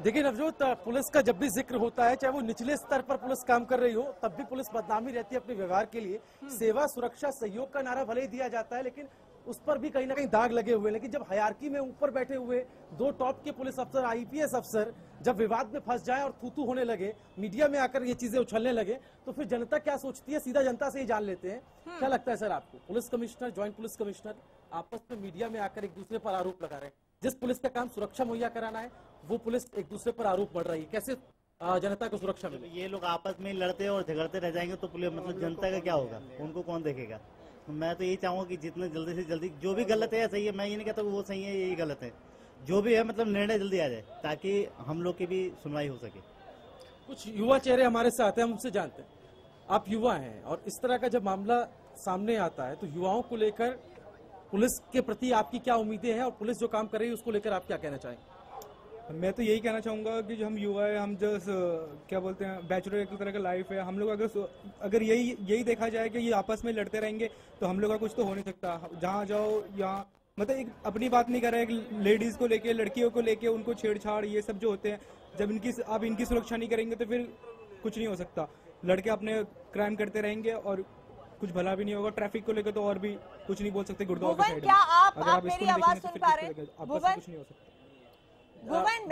देखिए नवजोत, पुलिस का जब भी जिक्र होता है, चाहे वो निचले स्तर पर पुलिस काम कर रही हो, तब भी पुलिस बदनामी रहती है अपने व्यवहार के लिए। सेवा, सुरक्षा, सहयोग का नारा भले ही दिया जाता है, लेकिन उस पर भी कहीं ना कहीं दाग लगे हुए। लेकिन जब हायरार्की में ऊपर बैठे हुए 2 टॉप के पुलिस अफसर, IPS अफसर जब विवाद में फंस जाए और थू होने लगे, मीडिया में आकर ये चीजें उछलने लगे, तो फिर जनता क्या सोचती है, सीधा जनता से ही जान लेते हैं। क्या लगता है सर आपको, police commissioner, joint police commissioner आपस में मीडिया में आकर एक दूसरे पर आरोप लगा रहे हैं? जिस पुलिस का काम सुरक्षा मुहैया कराना है, वो पुलिस एक दूसरे पर आरोप बढ़ रही है, कैसे जनता को सुरक्षा मिले? ये लोग आपस में लड़ते और झगड़ते रह जाएंगे तो पुलिस मतलब जनता का क्या होगा, उनको कौन देखेगा? मैं तो यही चाहूंगा कि जितने जल्दी से जल्दी, जो भी गलत है सही है, मैं ये नहीं कहता वो सही है यही गलत है, जो भी है मतलब निर्णय जल्दी आ जाए ताकि हम लोग की भी सुनवाई हो सके। कुछ युवा चेहरे हमारे साथ हैं, हम उनसे जानते हैं, आप युवा हैं और इस तरह का जब मामला सामने आता है तो युवाओं को लेकर पुलिस के प्रति आपकी क्या उम्मीदें हैं और पुलिस जो काम कर रही है उसको लेकर आप क्या कहना चाहेंगे? मैं तो यही कहना चाहूँगा कि जो हम युवा है, हम जो क्या बोलते हैं बैचलर एक तरह का लाइफ है, हम लोग अगर यही देखा जाए कि ये आपस में लड़ते रहेंगे तो हम लोग का कुछ तो हो नहीं सकता। जहाँ जाओ यहाँ मतलब एक अपनी बात नहीं कर रहे हैं, लेडीज़ को लेके, लड़कियों को लेके उनको छेड़छाड़ ये सब जो होते हैं, जब आप इनकी सुरक्षा नहीं करेंगे तो फिर कुछ नहीं हो सकता। लड़के अपने क्राइम करते रहेंगे और कुछ भला भी नहीं होगा। ट्रैफिक को लेकर तो और भी कुछ नहीं बोल सकते गुड़गांव के साइड में। क्या आप मेरी आवाज सुन पा रहे हैं? कुछ नहीं हो सकता। भुवन,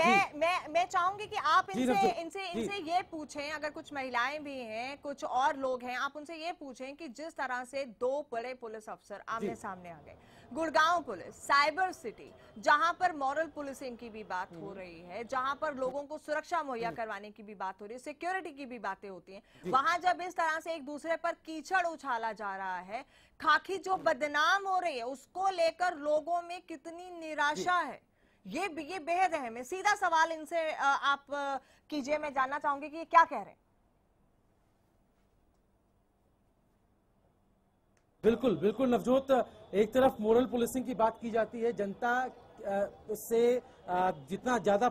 मैं चाहूंगी कि आप इनसे ये पूछें, अगर कुछ महिलाएं भी हैं, कुछ और लोग हैं, आप उनसे ये पूछें कि जिस तरह से दो बड़े पुलिस अफसर आमने सामने आ गए, गुड़गांव पुलिस, साइबर सिटी, जहां पर मॉरल पुलिसिंग की भी बात हो रही है, जहां पर लोगों को सुरक्षा मुहैया करवाने की भी बात हो रही है, सिक्योरिटी की भी बातें होती हैं, वहां जब इस तरह से एक दूसरे पर कीचड़ उछाला जा रहा है, खाकी जो बदनाम हो रही है, उसको लेकर लोगों में कितनी निराशा है, ये बेहद अहम है। सीधा सवाल इनसे आप कीजिए, मैं जानना चाहूंगी कि ये क्या कह रहे हैं। बिल्कुल बिल्कुल नवजोत, एक तरफ मोरल पुलिसिंग की बात की जाती है, जनता से जितना ज्यादा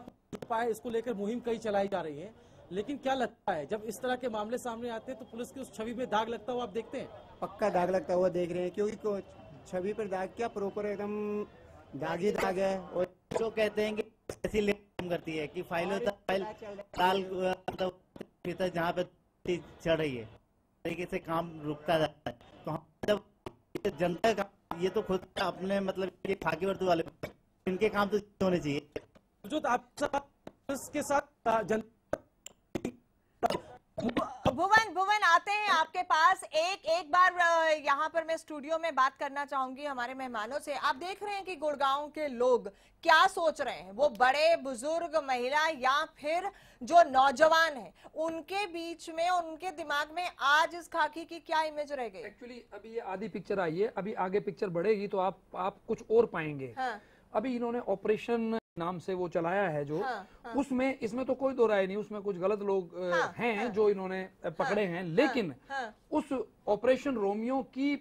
पाए इसको लेकर मुहिम कई चलाई जा रही है, लेकिन क्या लगता है जब इस तरह के मामले सामने आते हैं तो पुलिस की उस छवि में दाग लगता हुआ आप देखते हैं? पक्का दाग लगता हुआ देख रहे हैं, क्योंकि छवि पर दाग क्या प्रॉपर एकदम दाग ही दाग है। और जो कहते हैं कि ऐसी काम करती है कि फाइल लाल जहाँ पे चढ़ रही है तरीके से काम रुकता जाता है, तो हम जब जनता का ये तो खुद अपने मतलब ये खाकी वर्दी वाले इनके काम तो होने चाहिए। जो आप के साथ जनता भुवन आते हैं आपके पास। एक बार यहाँ पर मैं स्टूडियो में बात करना चाहूंगी हमारे मेहमानों से। आप देख रहे हैं कि गुड़गांव के लोग क्या सोच रहे हैं, वो बड़े बुजुर्ग, महिला या फिर जो नौजवान हैं, उनके बीच में, उनके दिमाग में आज इस खाकी की क्या इमेज रह गई? एक्चुअली अभी ये आधी पिक्चर आई है, अभी आगे पिक्चर बढ़ेगी तो आप कुछ और पाएंगे। हाँ। अभी इन्होंने ऑपरेशन नाम से वो चलाया है जो, उसमें इसमें तो कोई दो राय नहीं, उसमें कुछ गलत लोग हैं जो इन्होंने पकड़े हैं, लेकिन उस ऑपरेशन रोमियो की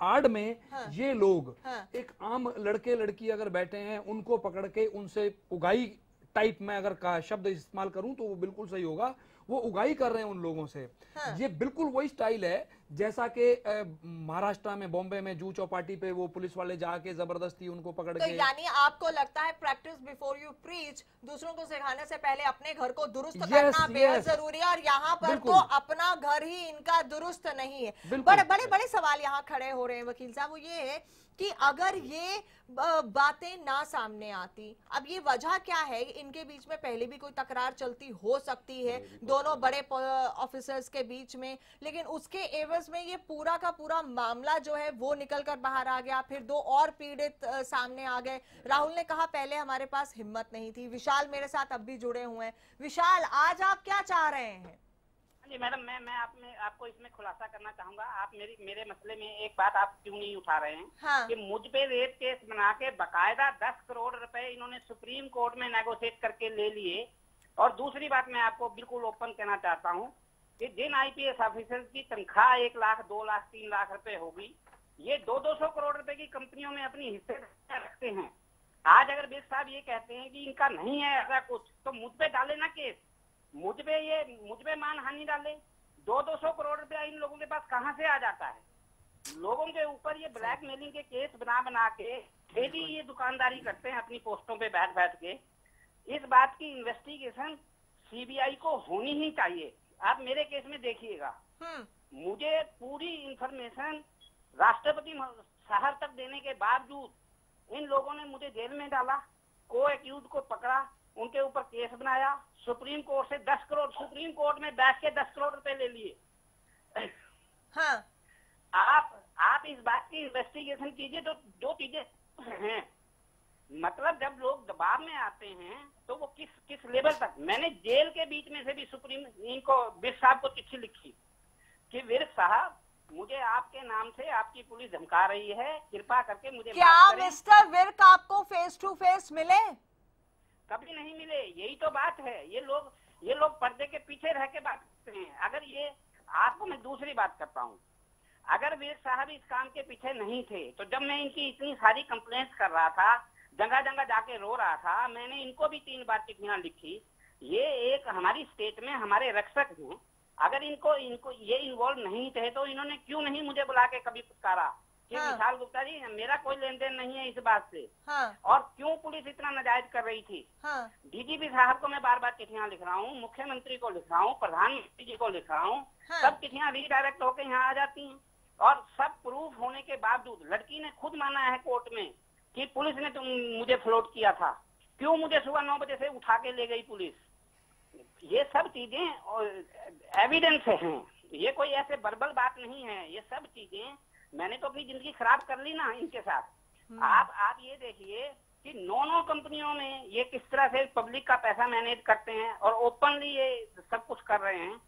आड़ में ये लोग एक आम लड़के लड़की अगर बैठे हैं उनको पकड़ के उनसे उगाई टाइप में अगर का शब्द इस्तेमाल करूं तो वो बिल्कुल सही होगा, वो उगाई कर रहे हैं उन लोगों से। ये बिल्कुल वही स्टाइल है जैसा कि महाराष्ट्र में, बॉम्बे में जू चौपाटी पे वो पुलिस वाले जाके जबरदस्ती उनको पकड़ के। यानी आपको लगता है प्रैक्टिस बिफोर यू प्रीच, दूसरों को सिखाने से पहले अपने घर को दुरुस्त करना बेहद जरूरी है, और यहाँ पर तो अपना घर ही इनका दुरुस्त नहीं है। बड़े बड़े सवाल यहाँ खड़े हो रहे हैं वकील साहब, वो ये है कि अगर ये बातें ना सामने आती, अब ये वजह क्या है? इनके बीच में पहले भी कोई तकरार चलती हो सकती है दोनों बड़े ऑफिसर्स के बीच में, लेकिन उसके एवज में ये पूरा का पूरा मामला जो है वो निकल कर बाहर आ गया, फिर दो और पीड़ित सामने आ गए। राहुल ने कहा पहले हमारे पास हिम्मत नहीं थी। विशाल मेरे साथ अब भी जुड़े हुए हैं। विशाल, आज आप क्या चाह रहे हैं? जी मैडम, मैं आपको इसमें खुलासा करना चाहूंगा। आप मेरे मसले में एक बात आप क्यों नहीं उठा रहे हैं? हाँ। कि मुझ पे रेप केस बना के बकायदा 10 करोड़ रुपए इन्होंने सुप्रीम कोर्ट में नेगोशिएट करके ले लिए। और दूसरी बात मैं आपको बिल्कुल ओपन कहना चाहता हूँ कि जिन IPS ऑफिसर की तनख्वाह 1 लाख, 2 लाख, 3 लाख रुपए होगी, ये 200 करोड़ रुपए की कंपनियों में अपनी हिस्सेदारी रखते हैं। आज अगर बेग साहब ये कहते हैं कि इनका नहीं है ऐसा कुछ, तो मुझ पे डाले ना केस, मुझ पे मानहानि डाले। 200 करोड़ रुपया इन लोगों के पास कहां से आ जाता है? लोगों के ऊपर ये ब्लैकमेलिंग के केस बना के डेली ये दुकानदारी करते हैं अपनी पोस्टों पे बैठ के। इस बात की इन्वेस्टिगेशन CBI को होनी ही चाहिए। आप मेरे केस में देखिएगा, मुझे पूरी इंफॉर्मेशन राष्ट्रपति साहब तक देने के बावजूद इन लोगों ने मुझे जेल में डाला, को एक्यूज को पकड़ा, उनके ऊपर केस बनाया, सुप्रीम कोर्ट से 10 करोड़, सुप्रीम कोर्ट में बैठ के 10 करोड़ रुपए ले लिए। हाँ। आप इस बात की इन्वेस्टिगेशन कीजिए। तो जो चीजें हैं, मतलब जब लोग दबाव में आते हैं तो वो किस लेवल तक। मैंने जेल के बीच में से भी विर्क साहब को चिट्ठी लिखी कि विर्क साहब, मुझे आपके नाम से आपकी पुलिस धमका रही है, कृपा करके मुझे क्या मिस्टर विर्क आपको फेस टू फेस मिले? कभी नहीं मिले। यही तो बात है। ये लोग पर्दे के पीछे रह के बात करते हैं। अगर ये आपको मैं दूसरी बात करता हूँ, अगर वीर साहब इस काम के पीछे नहीं थे तो जब मैं इनकी इतनी सारी कंप्लेंट्स कर रहा था, जगह जगह जाके रो रहा था। मैंने इनको भी 3 बार चिट्ठियां लिखी। ये एक हमारी स्टेट में हमारे रक्षक हैं, अगर इनको ये इन्वॉल्व नहीं थे तो इन्होंने क्यों नहीं मुझे बुला के कभी पुकारा कि विशाल गुप्ता जी मेरा कोई लेन देन नहीं है इस बात से। और क्यों पुलिस इतना नाजायज कर रही थी। डीजीपी साहब को मैं बार बार चिट्ठियां लिख रहा हूँ, मुख्यमंत्री को लिख रहा हूँ, प्रधानमंत्री जी को लिख रहा हूँ, सब चिट्ठियां रीडायरेक्ट होकर यहाँ आ जाती हैं। और सब प्रूफ होने के बावजूद लड़की ने खुद माना है कोर्ट में कि पुलिस ने मुझे फ्लोट किया था। क्यों मुझे सुबह 9 बजे से उठा के ले गई पुलिस। ये सब चीजें एविडेंस हैं, ये कोई ऐसे बर्बल बात नहीं है। ये सब चीजें मैंने तो अपनी जिंदगी खराब कर ली ना इनके साथ। आप ये देखिए कि 9 कंपनियों में ये किस तरह से पब्लिक का पैसा मैनेज करते हैं और ओपनली ये सब कुछ कर रहे हैं।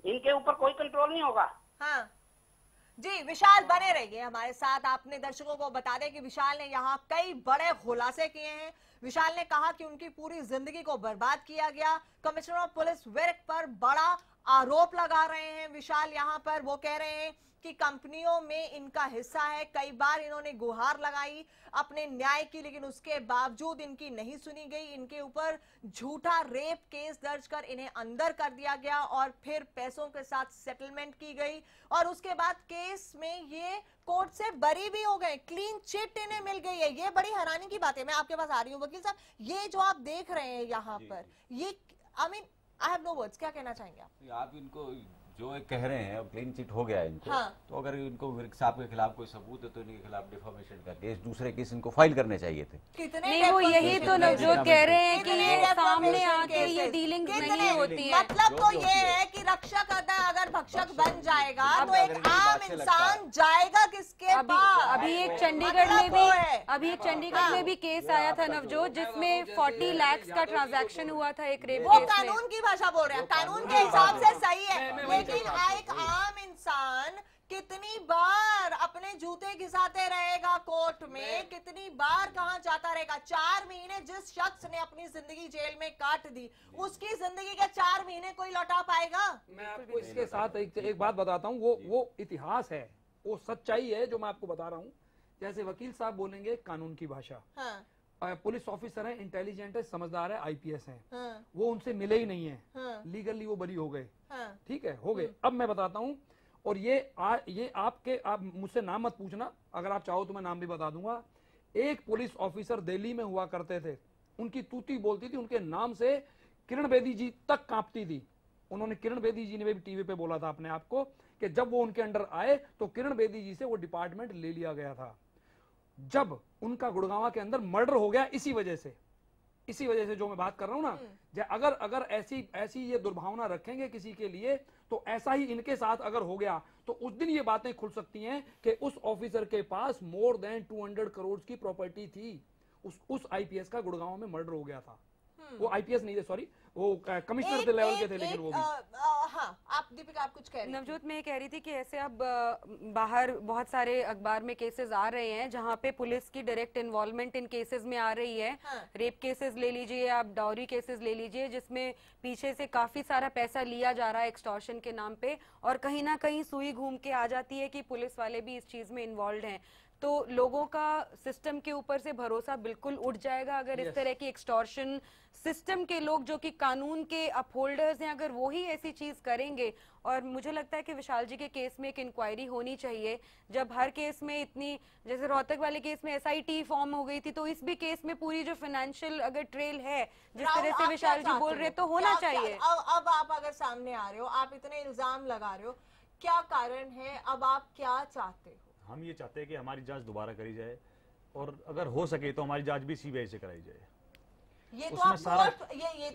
इनके ऊपर कोई कंट्रोल नहीं होगा। हाँ जी, विशाल बने रहिए हमारे साथ। आपने दर्शकों को बता दें कि विशाल ने यहाँ कई बड़े खुलासे किए हैं। विशाल ने कहा कि उनकी पूरी जिंदगी को बर्बाद किया गया। कमिश्नर ऑफ पुलिस विर्क पर बड़ा आरोप लगा रहे हैं विशाल। यहाँ पर वो कह रहे हैं कि कंपनियों में इनका हिस्सा है। कई बार इन्होंने गुहार लगाई अपने न्याय की, लेकिन उसके बावजूद इनकी नहीं सुनी गई। इनके ऊपर झूठा रेप केस दर्ज कर इन्हें अंदर कर दिया गया और फिर पैसों के साथ सेटलमेंट की गई और उसके बाद केस में ये कोर्ट से बरी भी हो गए। क्लीन चिट इन्हें मिल गई है। ये बड़ी हैरानी की बात है। मैं आपके पास आ रही हूँ वकील साहब, ये जो आप देख रहे हैं यहाँ पर, ये आई हैव नो वर्ड्स। क्या कहना चाहेंगे आप इनको जो कह रहे हैं क्लीन चिट हो गया है इनको। तो अगर इनको विर्क साहब के खिलाफ कोई सबूत है तो इनके खिलाफ डिफॉर्मेशन का केस, दूसरे केस इनको फाइल करने चाहिए थे। नहीं, वो यही तो नवजोत कह रहे हैं कि ये सामने आके ये डीलिंग नहीं होती है। मतलब तो ये है कि रक्षक अगर भक्षक बन जाएगा तो एक आम इंसान जाएगा किसके पास। अभी एक चंडीगढ़ में भी केस आया था नवजोत, जिसमें 40 लाख का ट्रांजैक्शन हुआ था एक रेप केस में। कानून की भाषा बोल रहे हैं, कानून के हिसाब से सही है, लेकिन एक आम इंसान कितनी बार अपने जूते घिसाते रहेगा कोर्ट में, कितनी बार कहां जाता रहेगा। 4 महीने जिस शख्स ने अपनी जिंदगी जेल में काट दी, उसकी जिंदगी के 4 महीने कोई लौटा पाएगा। मैं आपको इसके साथ एक बात बताता हूँ, वो इतिहास है, वो सच्चाई है जो मैं आपको बता रहा हूँ। जैसे वकील साहब बोलेंगे कानून की भाषा, पुलिस ऑफिसर है, इंटेलिजेंट है, समझदार है, आईपीएस है, वो उनसे मिले ही नहीं है, लीगली वो बरी हो गए। ठीक है, हो गए। अब मैं बताता हूँ, और ये आप मुझसे नाम मत पूछना, अगर आप चाहो तो मैं नाम भी बता दूंगा। एक पुलिस ऑफिसर दिल्ली में हुआ करते थे, उनकी तूती बोलती थी, उनके नाम से किरण बेदी जी तक कांपती थी। उन्होंने, किरण बेदी जी ने भी टीवी पे बोला था अपने आप को कि जब वो उनके अंडर आए तो किरण बेदी जी से वो डिपार्टमेंट ले लिया गया था। जब उनका गुड़गांव के अंदर मर्डर हो गया इसी वजह से जो मैं बात कर रहा हूं ना, अगर ऐसी ये दुर्भावना रखेंगे किसी के लिए, तो ऐसा ही इनके साथ अगर हो गया तो उस दिन ये बातें खुल सकती हैं कि उस ऑफिसर के पास मोर देन 200 करोड़ की प्रॉपर्टी थी। उस आईपीएस का गुड़गांव में मर्डर हो गया था। वो आईपीएस नहीं थे, सॉरी, वो कमिश्नर के लेवल के थे, लेकिन वो भी। हाँ, आप दीपिका आप कुछ कह रही थी। नवजोत मैं कह रही थी कि ऐसे अब बाहर बहुत सारे अखबार में केसेस आ रहे हैं जहां पे पुलिस की डायरेक्ट इन्वॉल्वमेंट इन केसेस में आ रही है। रेप केसेस ले लीजिए, आप डाउरी केसेस ले लीजिए, जिसमें पीछे से काफी सारा पैसा लिया जा रहा है एक्सटॉर्शन के नाम पे, और कहीं ना कहीं सुई घूम के आ जाती है कि पुलिस वाले भी इस चीज में इन्वॉल्व हैं। तो लोगों का सिस्टम के ऊपर से भरोसा बिल्कुल उठ जाएगा अगर इस तरह की एक्सटॉर्शन सिस्टम के लोग जो कि कानून के अपहोल्डर्स हैं, अगर वो ही ऐसी चीज करेंगे। और मुझे लगता है कि विशाल जी के केस में एक इंक्वायरी होनी चाहिए। जब हर केस में इतनी, जैसे रोहतक वाले केस में एसआईटी फॉर्म हो गई थी, तो इस भी केस में पूरी जो फाइनेंशियल अगर ट्रेल है जिस तरह से विशाल जी बोल रहे, तो होना चाहिए। अब आप अगर सामने आ रहे हो, आप इतने इल्जाम लगा रहे हो, क्या कारण है, अब आप क्या चाहते हो? हम ये चाहते हैं कि हमारी जांच दोबारा करी जाए, और अगर हो सके तो हमारी जांच भी सीबीआई से कराई जाए। ये तो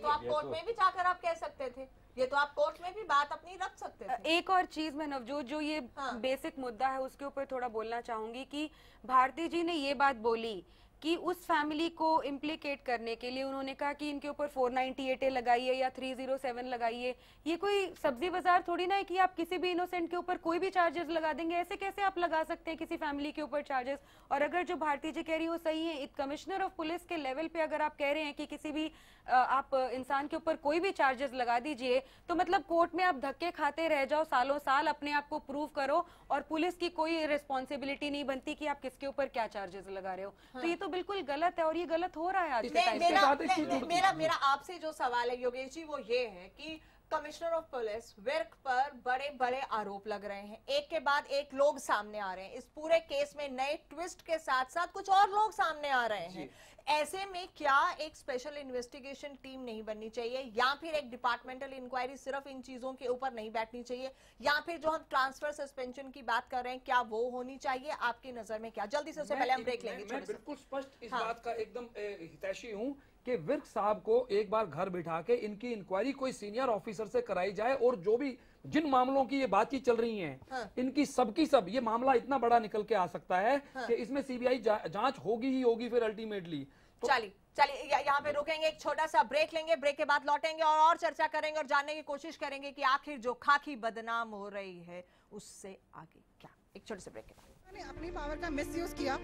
आप कोर्ट में भी जाकर आप कह सकते थे, ये तो आप कोर्ट में भी बात अपनी रख सकते थे। एक और चीज मैं नवजोत, जो ये बेसिक मुद्दा है उसके ऊपर थोड़ा बोलना चाहूंगी कि भारती जी ने ये बात बोली कि उस फैमिली को इम्प्लीकेट करने के लिए उन्होंने कहा कि इनके ऊपर 498A लगाइए या 307 लगाइए। ये कोई सब्जी बाजार थोड़ी ना है कि आप किसी भी इनोसेंट के ऊपर कोई भी चार्जेस लगा देंगे। ऐसे कैसे आप लगा सकते हैं किसी फैमिली के ऊपर चार्जेस? और अगर जो भारती जी कह रही है वो सही है, कमिश्नर ऑफ पुलिस के लेवल पे अगर आप कह रहे हैं कि किसी भी आप इंसान के ऊपर कोई भी चार्जेस लगा दीजिए, तो मतलब कोर्ट में आप धक्के खाते रह जाओ सालों साल, अपने आप को प्रूव करो, और पुलिस की कोई रिस्पॉन्सिबिलिटी नहीं बनती कि आप किसके ऊपर क्या चार्जेस लगा रहे हो। तो ये तो बिल्कुल गलत है और ये गलत हो रहा है आज के टाइम पे। मेरा आपसे जो सवाल है योगेश जी वो ये है कि कमिश्नर ऑफ पुलिस विर्क पर बड़े बड़े आरोप लग रहे हैं, एक के बाद एक लोग सामने आ रहे हैं। इस पूरे केस में नए ट्विस्ट के साथ साथ कुछ और लोग सामने आ रहे हैं। ऐसे में क्या एक स्पेशल इन्वेस्टिगेशन टीम नहीं बननी चाहिए, या फिर एक डिपार्टमेंटल इंक्वायरी सिर्फ इन चीजों के ऊपर नहीं बैठनी चाहिए, या फिर जो हम ट्रांसफर सस्पेंशन की बात कर रहे हैं क्या वो होनी चाहिए? आपकी नजर में क्या? जल्दी से उससे पहले हम ब्रेक लेंगे। मैं बिल्कुल स्पष्ट इस बात का एकदम हितैषी हूँ कि विर्क साहब को एक बार घर बिठा के इनकी इंक्वायरी कोई सीनियर ऑफिसर से कराई जाए, और जो भी जिन मामलों की ये बातचीत चल रही है इनकी सबकी सब, ये मामला इतना बड़ा निकल के आ सकता है कि इसमें सीबीआई जांच होगी ही होगी फिर अल्टीमेटली। चलिए यहाँ पे रुकेंगे, एक छोटा सा ब्रेक लेंगे, ब्रेक के बाद लौटेंगे और चर्चा करेंगे और जानने की कोशिश करेंगे कि आखिर जो खाकी बदनाम हो रही है उससे आगे क्या। एक छोटे से ब्रेक के बाद। मैंने अपनी पावर का मिसयूज किया,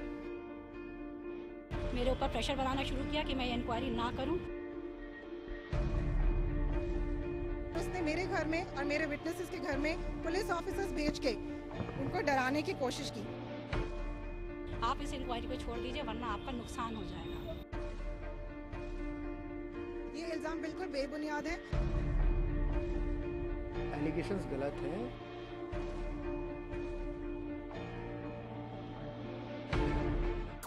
मेरे ऊपर प्रेशर बनाना शुरू किया कि मैं इंक्वायरी ना करूं। उसने मेरे घर में और मेरे विटनेसेस के घर में पुलिस ऑफिसर्स भेज के उनको डराने की कोशिश की। आप इस इंक्वायरी को छोड़ दीजिए वरना आपका नुकसान हो जाएगा। ये इल्जाम बिल्कुल बेबुनियाद है। एलिगेशंस गलत हैं।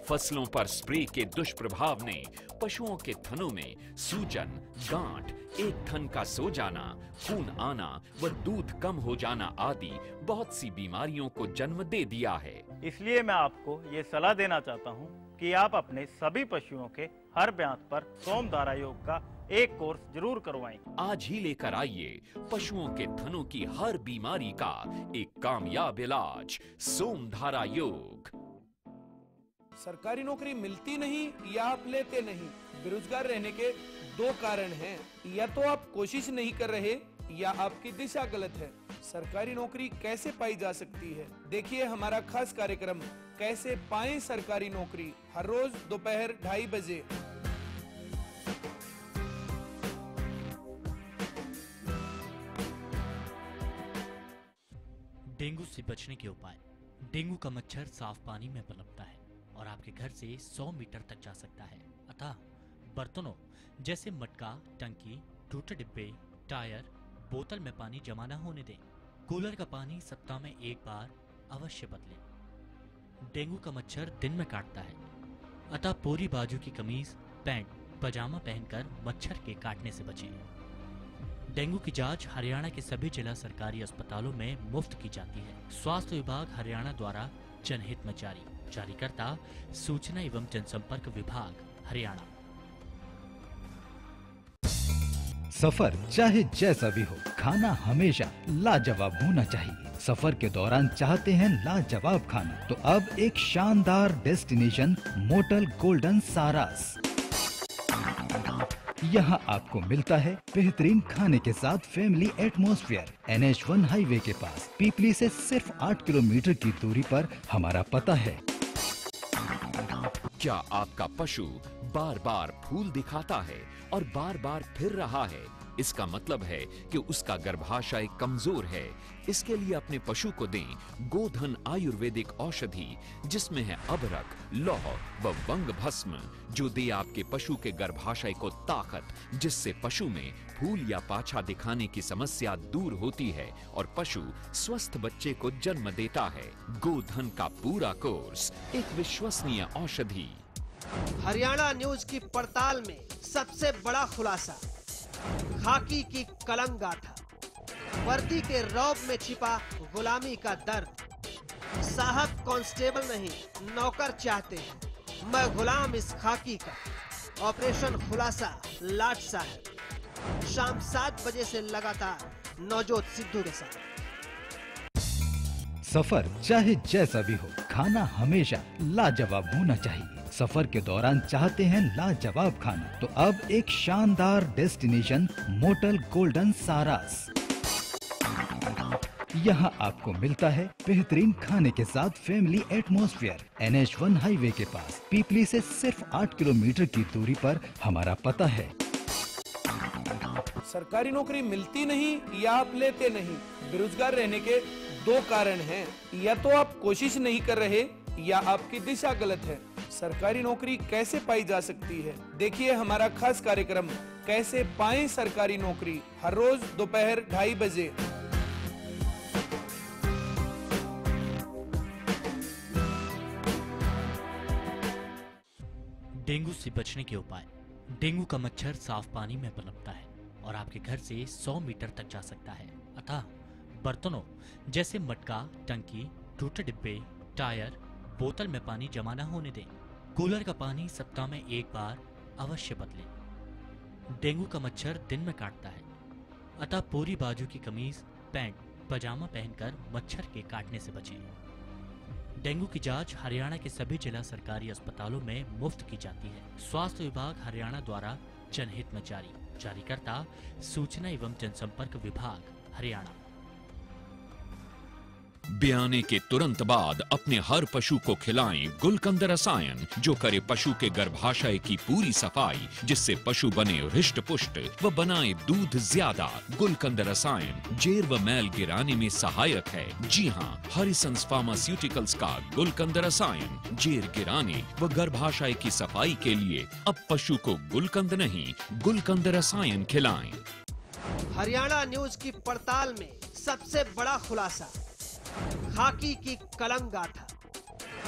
फसलों पर स्प्रे के दुष्प्रभाव ने पशुओं के थनों में सूजन, गांठ, एक थन का सो जाना, खून आना व दूध कम हो जाना आदि बहुत सी बीमारियों को जन्म दे दिया है। इसलिए मैं आपको ये सलाह देना चाहता हूँ कि आप अपने सभी पशुओं के हर ब्यात पर सोमधारा योग का एक कोर्स जरूर करवाएं। आज ही लेकर आइए पशुओं के थनों की हर बीमारी का एक कामयाब इलाज, सोमधारा योग। सरकारी नौकरी मिलती नहीं या आप लेते नहीं, बेरोजगार रहने के दो कारण हैं। या तो आप कोशिश नहीं कर रहे या आपकी दिशा गलत है। सरकारी नौकरी कैसे पाई जा सकती है, देखिए हमारा खास कार्यक्रम कैसे पाएं सरकारी नौकरी, हर रोज दोपहर 2:30 बजे। डेंगू से बचने के उपाय। डेंगू का मच्छर साफ पानी में पनपता है और आपके घर से 100 मीटर तक जा सकता है। अतः बर्तनों जैसे मटका, टंकी, टूटे डिब्बे, टायर, बोतल में पानी जमा न होने दें। कूलर का पानी सप्ताह में एक बार अवश्य बदलें। डेंगू का मच्छर दिन में काटता है, अतः पूरी बाजू की कमीज, पैंट, पजामा पहनकर मच्छर के काटने से बचें। डेंगू की जांच हरियाणा के सभी जिला सरकारी अस्पतालों में मुफ्त की जाती है। स्वास्थ्य विभाग हरियाणा द्वारा जनहित में जारी। जारीकर्ता सूचना एवं जनसंपर्क विभाग, हरियाणा। सफर चाहे जैसा भी हो, खाना हमेशा लाजवाब होना चाहिए। सफर के दौरान चाहते हैं लाजवाब खाना, तो अब एक शानदार डेस्टिनेशन मोटल गोल्डन सारास। यहाँ आपको मिलता है बेहतरीन खाने के साथ फैमिली एटमॉस्फेयर। NH1 हाईवे के पास पीपली से सिर्फ 8 किलोमीटर की दूरी पर हमारा पता है। क्या आपका पशु बार बार फूल दिखाता है और बार बार फिर रहा है? इसका मतलब है कि उसका गर्भाशय कमजोर है। इसके लिए अपने पशु को दें गोधन आयुर्वेदिक औषधि, जिसमें है अबरक, लौह व वंग भस्म, जो दे आपके पशु के गर्भाशय को ताकत, जिससे पशु में फूल या पाछा दिखाने की समस्या दूर होती है और पशु स्वस्थ बच्चे को जन्म देता है। गोधन का पूरा कोर्स, एक विश्वसनीय औषधि। हरियाणा न्यूज की पड़ताल में सबसे बड़ा खुलासा, खाकी की कलंक गाथा, वर्दी के रौब में छिपा गुलामी का दर्द। साहब कांस्टेबल नहीं नौकर चाहते हैं, मैं गुलाम इस खाकी का। ऑपरेशन खुलासा लाट साहब, शाम 7 बजे से लगातार नवजोत सिद्धू के साथ। सफर चाहे जैसा भी हो, खाना हमेशा लाजवाब होना चाहिए। सफर के दौरान चाहते हैं लाजवाब खाना, तो अब एक शानदार डेस्टिनेशन मोटल गोल्डन सारास। यहाँ आपको मिलता है बेहतरीन खाने के साथ फैमिली एटमॉस्फेयर। NH1 हाईवे के पास पीपली से सिर्फ 8 किलोमीटर की दूरी पर हमारा पता है। सरकारी नौकरी मिलती नहीं या आप लेते नहीं, बेरोजगार रहने के दो कारण हैं। या तो आप कोशिश नहीं कर रहे या आपकी दिशा गलत है। सरकारी नौकरी कैसे पाई जा सकती है, देखिए हमारा खास कार्यक्रम कैसे पाएं सरकारी नौकरी, हर रोज दोपहर 2:30 बजे। डेंगू से बचने के उपाय। डेंगू का मच्छर साफ पानी में पनपता है और आपके घर से 100 मीटर तक जा सकता है। अतः बर्तनों जैसे मटका, टंकी, टूटे डिब्बे, टायर, बोतल में पानी जमा न होने दें। कूलर का पानी सप्ताह में एक बार अवश्य बदलें। डेंगू का मच्छर दिन में काटता है, अतः पूरी बाजू की कमीज, पैंट, पजामा पहनकर मच्छर के काटने से बचें। डेंगू की जांच हरियाणा के सभी जिला सरकारी अस्पतालों में मुफ्त की जाती है। स्वास्थ्य विभाग हरियाणा द्वारा जनहित में जारीकर्ता सूचना एवं जनसंपर्क विभाग हरियाणा। ब्याने के तुरंत बाद अपने हर पशु को खिलाएं गुलकंद रसायन, जो करे पशु के गर्भाशय की पूरी सफाई, जिससे पशु बने हृष्ट पुष्ट व बनाए दूध ज्यादा। गुलकंद रसायन जेर व मैल गिराने में सहायक है। जी हाँ, हरिसंस फार्मास्यूटिकल्स का गुलकंद रसायन जेर गिराने व गर्भाशय की सफाई के लिए अब पशु को गुलकंद नहीं, गुलकंद रसायन खिलाएं। हरियाणा न्यूज की पड़ताल में सबसे बड़ा खुलासा, खाकी की कलंक गाथा,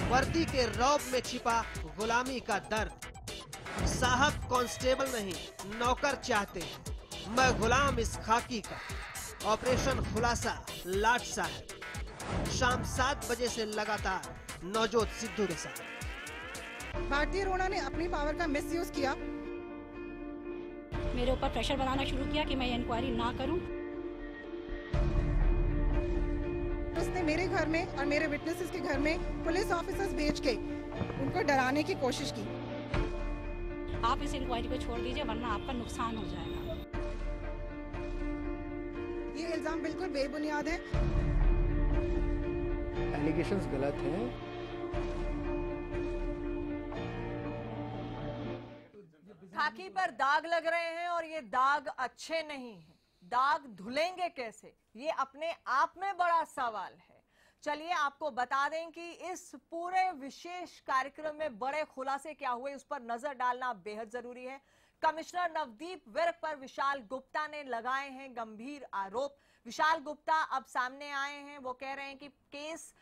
वर्दी के रौब में छिपा गुलामी का दर्द। साहब कांस्टेबल नहीं, नौकर चाहते हैं, मैं गुलाम इस खाकी का। ऑपरेशन खुलासा लाट साहब, शाम 7 बजे से लगातार नवजोत सिद्धू के साथ। भारतीय रोना ने अपनी पावर का मिसयूज किया, मेरे ऊपर प्रेशर बनाना शुरू किया कि मैं इंक्वायरी ना करूं। उसने मेरे घर में और मेरे विटनेसेस के घर में पुलिस ऑफिसर्स भेज के उनको डराने की कोशिश की। आप इस इंक्वायरी को छोड़ दीजिए वरना आपका नुकसान हो जाएगा। ये इल्जाम बिल्कुल बेबुनियाद है। एलिगेशंस गलत हैं। खाकी पर दाग लग रहे हैं और ये दाग अच्छे नहीं हैं। दाग धुलेंगे कैसे, ये अपने आप में बड़ा सवाल है। चलिए आपको बता दें कि इस पूरे विशेष कार्यक्रम में बड़े खुलासे क्या हुए उस पर नजर डालना बेहद जरूरी है। कमिश्नर नवदीप विर्क पर विशाल गुप्ता ने लगाए हैं गंभीर आरोप। विशाल गुप्ता अब सामने आए हैं, वो कह रहे हैं कि केस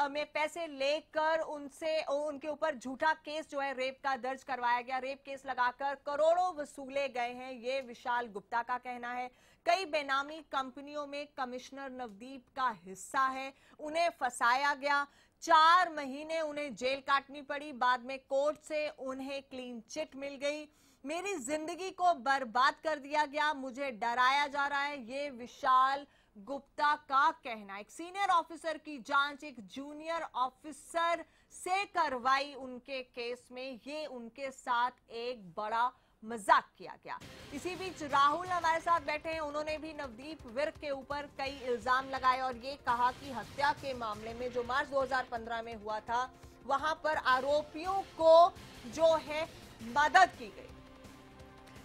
में पैसे लेकर उनके ऊपर झूठा केस जो है रेप का दर्ज करवाया गया, रेप केस लगाकर करोड़ों वसूले गए हैं, ये विशाल गुप्ता का कहना है। कई बेनामी कंपनियों में कमिश्नर नवदीप का हिस्सा है, उन्हें फंसाया गया, 4 महीने उन्हें जेल काटनी पड़ी, बाद में कोर्ट से उन्हें क्लीन चिट मिल गई। मेरी जिंदगी को बर्बाद कर दिया गया, मुझे डराया जा रहा है, ये विशाल गुप्ता का कहना। एक सीनियर ऑफिसर की जांच एक जूनियर ऑफिसर से करवाई उनके केस में, ये उनके साथ एक बड़ा मजाक किया गया। इसी बीच राहुल हमारे साथ बैठे हैं, उन्होंने भी नवदीप विर्क के ऊपर कई इल्जाम लगाए और ये कहा कि हत्या के मामले में जो मार्च 2015 में हुआ था वहां पर आरोपियों को जो है मदद की गई।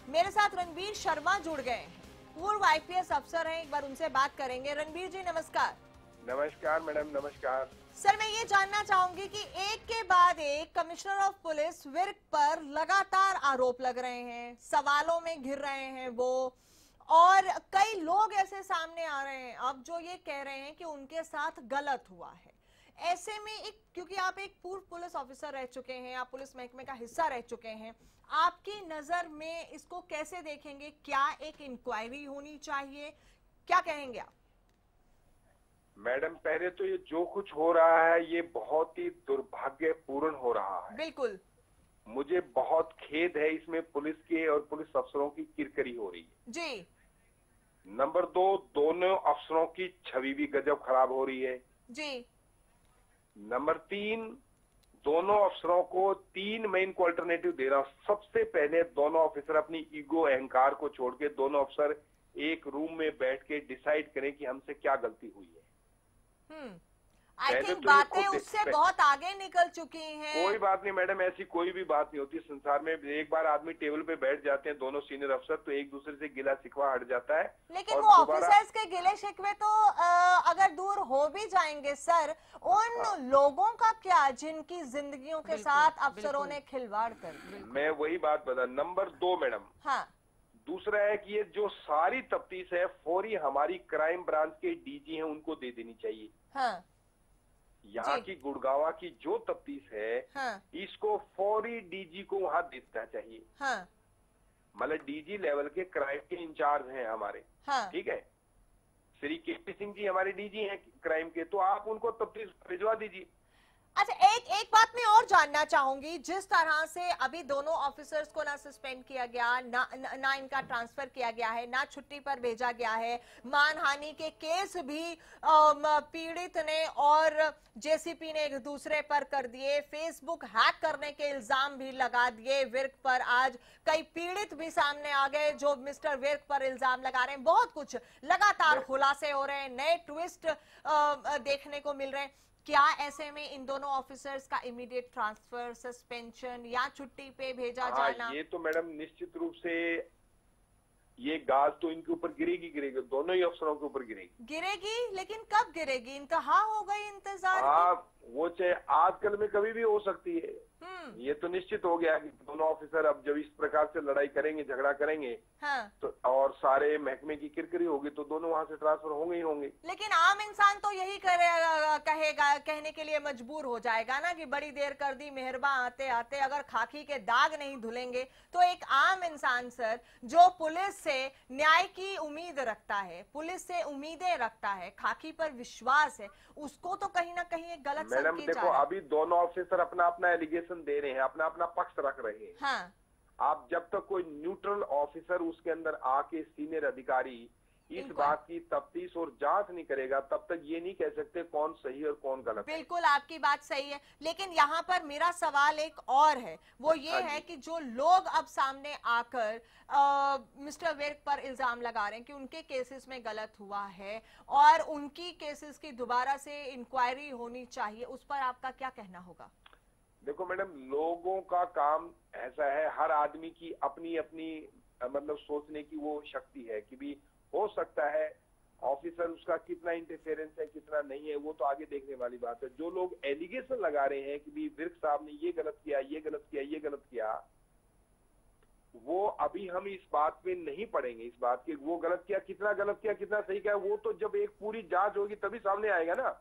मेरे साथ रणबीर शर्मा जुड़ गए हैं, पूर्व आईपीएस अफसर हैं, एक बार उनसे बात करेंगे। रणबीर जी नमस्कार। नमस्कार मैडम, नमस्कार। सर मैं ये जानना चाहूंगी कि एक के बाद एक कमिश्नर ऑफ पुलिस विर्क पर लगातार आरोप लग रहे हैं, सवालों में घिर रहे हैं वो, और कई लोग ऐसे सामने आ रहे हैं अब जो ये कह रहे हैं कि उनके साथ गलत हुआ है। ऐसे में क्योंकि आप एक पूर्व पुलिस ऑफिसर रह चुके हैं, आप पुलिस महकमे का हिस्सा रह चुके हैं, आपकी नजर में इसको कैसे देखेंगे? क्या एक इंक्वायरी होनी चाहिए, क्या कहेंगे आप? मैडम पहले तो ये जो कुछ हो रहा है ये बहुत ही दुर्भाग्यपूर्ण हो रहा है। बिल्कुल, मुझे बहुत खेद है, इसमें पुलिस के और पुलिस अफसरों की किरकिरी हो रही है जी। नंबर 2, दोनों अफसरों की छवि भी गजब खराब हो रही है जी। नंबर 3, दोनों अफसरों को 3 मैं इनको अल्टरनेटिव दे रहा हूं। सबसे पहले दोनों ऑफिसर अपनी ईगो अहंकार को छोड़ के दोनों अफसर एक रूम में बैठ के डिसाइड करें कि हमसे क्या गलती हुई है। आई थिंक बातें उससे बहुत आगे निकल चुकी हैं। कोई बात नहीं मैडम, ऐसी कोई भी बात नहीं होती संसार में। एक बार आदमी टेबल पे बैठ जाते हैं दोनों सीनियर अफसर, तो एक दूसरे से गिला शिकवा हट जाता है। लेकिन वो ऑफिसर्स के गिले शिकवे तो अगर दूर हो भी जाएंगे सर, उन लोगों का क्या जिनकी जिंदगियों के साथ अफसरों ने खिलवाड़ कर दी। मैं वही बात बता। नंबर 2 मैडम, हाँ, दूसरा है कि ये जो सारी तफ्तीश है फौरी हमारी क्राइम ब्रांच के डीजी हैं उनको दे देनी चाहिए। हाँ, यहाँ की गुड़गावा की जो तफ्तीश है, हाँ, इसको फौरी डीजी को वहाँ देना चाहिए। हाँ, मतलब डीजी लेवल के क्राइम के इंचार्ज हैं हमारे। हाँ, ठीक है, श्री के सिंह जी हमारे डीजी हैं क्राइम के, तो आप उनको तफ्तीश भिजवा दीजिए। अच्छा, एक बात मैं और जानना चाहूंगी, जिस तरह से अभी दोनों ऑफिसर्स को ना सस्पेंड किया गया, ना इनका ट्रांसफर किया गया है, ना छुट्टी पर भेजा गया है, मानहानि के केस भी पीड़ित ने और जेसीपी ने एक दूसरे पर कर दिए, फेसबुक हैक करने के इल्जाम भी लगा दिए विर्क पर। आज कई पीड़ित भी सामने आ गए जो मिस्टर विर्क पर इल्जाम लगा रहे हैं। बहुत कुछ लगातार खुलासे हो रहे हैं, नए ट्विस्ट देखने को मिल रहे हैं। क्या ऐसे में इन दोनों ऑफिसर्स का इमीडिएट ट्रांसफर, सस्पेंशन या छुट्टी पे भेजा जाना? ये तो मैडम निश्चित रूप से ये गाज तो इनके ऊपर गिरेगी, दोनों ही अफसरों के ऊपर गिरेगी। लेकिन कब गिरेगी? इंतहा हो गई इंतजार। हाँ, वो चाहे आजकल में कभी भी हो सकती है। ये तो निश्चित हो गया कि दोनों ऑफिसर अब जब इस प्रकार से लड़ाई करेंगे, झगड़ा करेंगे, हाँ, तो और सारे महकमे की किरकिरी होगी, तो दोनों वहाँ से ट्रांसफर होंगे ही होंगे। लेकिन आम इंसान तो यही कहेगा, कहने के लिए मजबूर हो जाएगा ना कि बड़ी देर कर दी, मेहरबा आते आते। अगर खाकी के दाग नहीं धुलेंगे तो एक आम इंसान सर, जो पुलिस से न्याय की उम्मीद रखता है, पुलिस से उम्मीदें रखता है, खाकी पर विश्वास है, उसको तो कहीं ना कहीं एक गलत मैडम देखो, अभी दोनों ऑफिसर अपना अपना एलिगेशन दे रहे हैं, अपना अपना पक्ष रख रहे हैं। हाँ, आप जब तक कोई न्यूट्रल ऑफिसर उसके अंदर आके सीनियर अधिकारी इस बात की तफ्तीश और जांच नहीं करेगा, तब तक ये नहीं कह सकते कौन सही और कौन गलत। बिल्कुल आपकी बात सही है, लेकिन यहाँ पर मेरा सवाल एक और है, वो ये है कि जो लोग अब सामने आकर मिस्टर विर्क पर इल्जाम लगा रहे हैं कि उनके केसेस में गलत हुआ है और उनकी केसेस की दोबारा से इंक्वायरी होनी चाहिए, उस पर आपका क्या कहना होगा? देखो मैडम, लोगों का काम ऐसा है, हर आदमी की अपनी अपनी मतलब सोचने की वो शक्ति है कि भी हो सकता है ऑफिसर उसका कितना इंटरफेरेंस है, कितना नहीं है, वो तो आगे देखने वाली बात है। जो लोग एलिगेशन लगा रहे हैं कि भी विर्क साहब ने ये गलत किया, ये गलत किया, ये गलत किया, वो अभी हम इस बात पे नहीं पड़ेंगे, इस बात की वो गलत किया, कितना गलत किया, कितना सही किया, वो तो जब एक पूरी जांच होगी तभी सामने आएगा ना।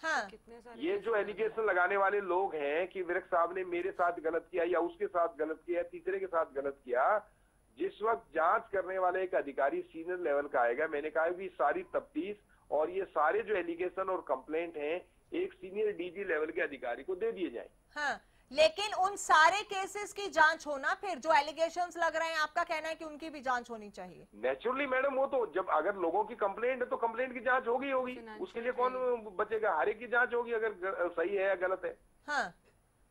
हाँ, ये जो एलिगेशन लगाने वाले लोग हैं कि विर्क साहब ने मेरे साथ गलत किया या उसके साथ गलत किया, तीसरे के साथ गलत किया, जिस वक्त जांच करने वाले एक अधिकारी सीनियर लेवल का आएगा, मैंने कहा कि सारी तफ्तीश और ये सारे जो एलिगेशन और कंप्लेंट हैं एक सीनियर डीजी लेवल के अधिकारी को दे दिए जाए। हाँ, लेकिन उन सारे केसेस की जांच होना, फिर जो एलिगेशंस लग रहे हैं, आपका कहना है कि उनकी भी जांच होनी चाहिए? नेचुरली मैडम, वो तो जब अगर लोगों की कंप्लेंट है तो कंप्लेंट की जांच होगी, उसके लिए कौन बचेगा? हर एक की जांच होगी अगर सही है या गलत है। हाँ,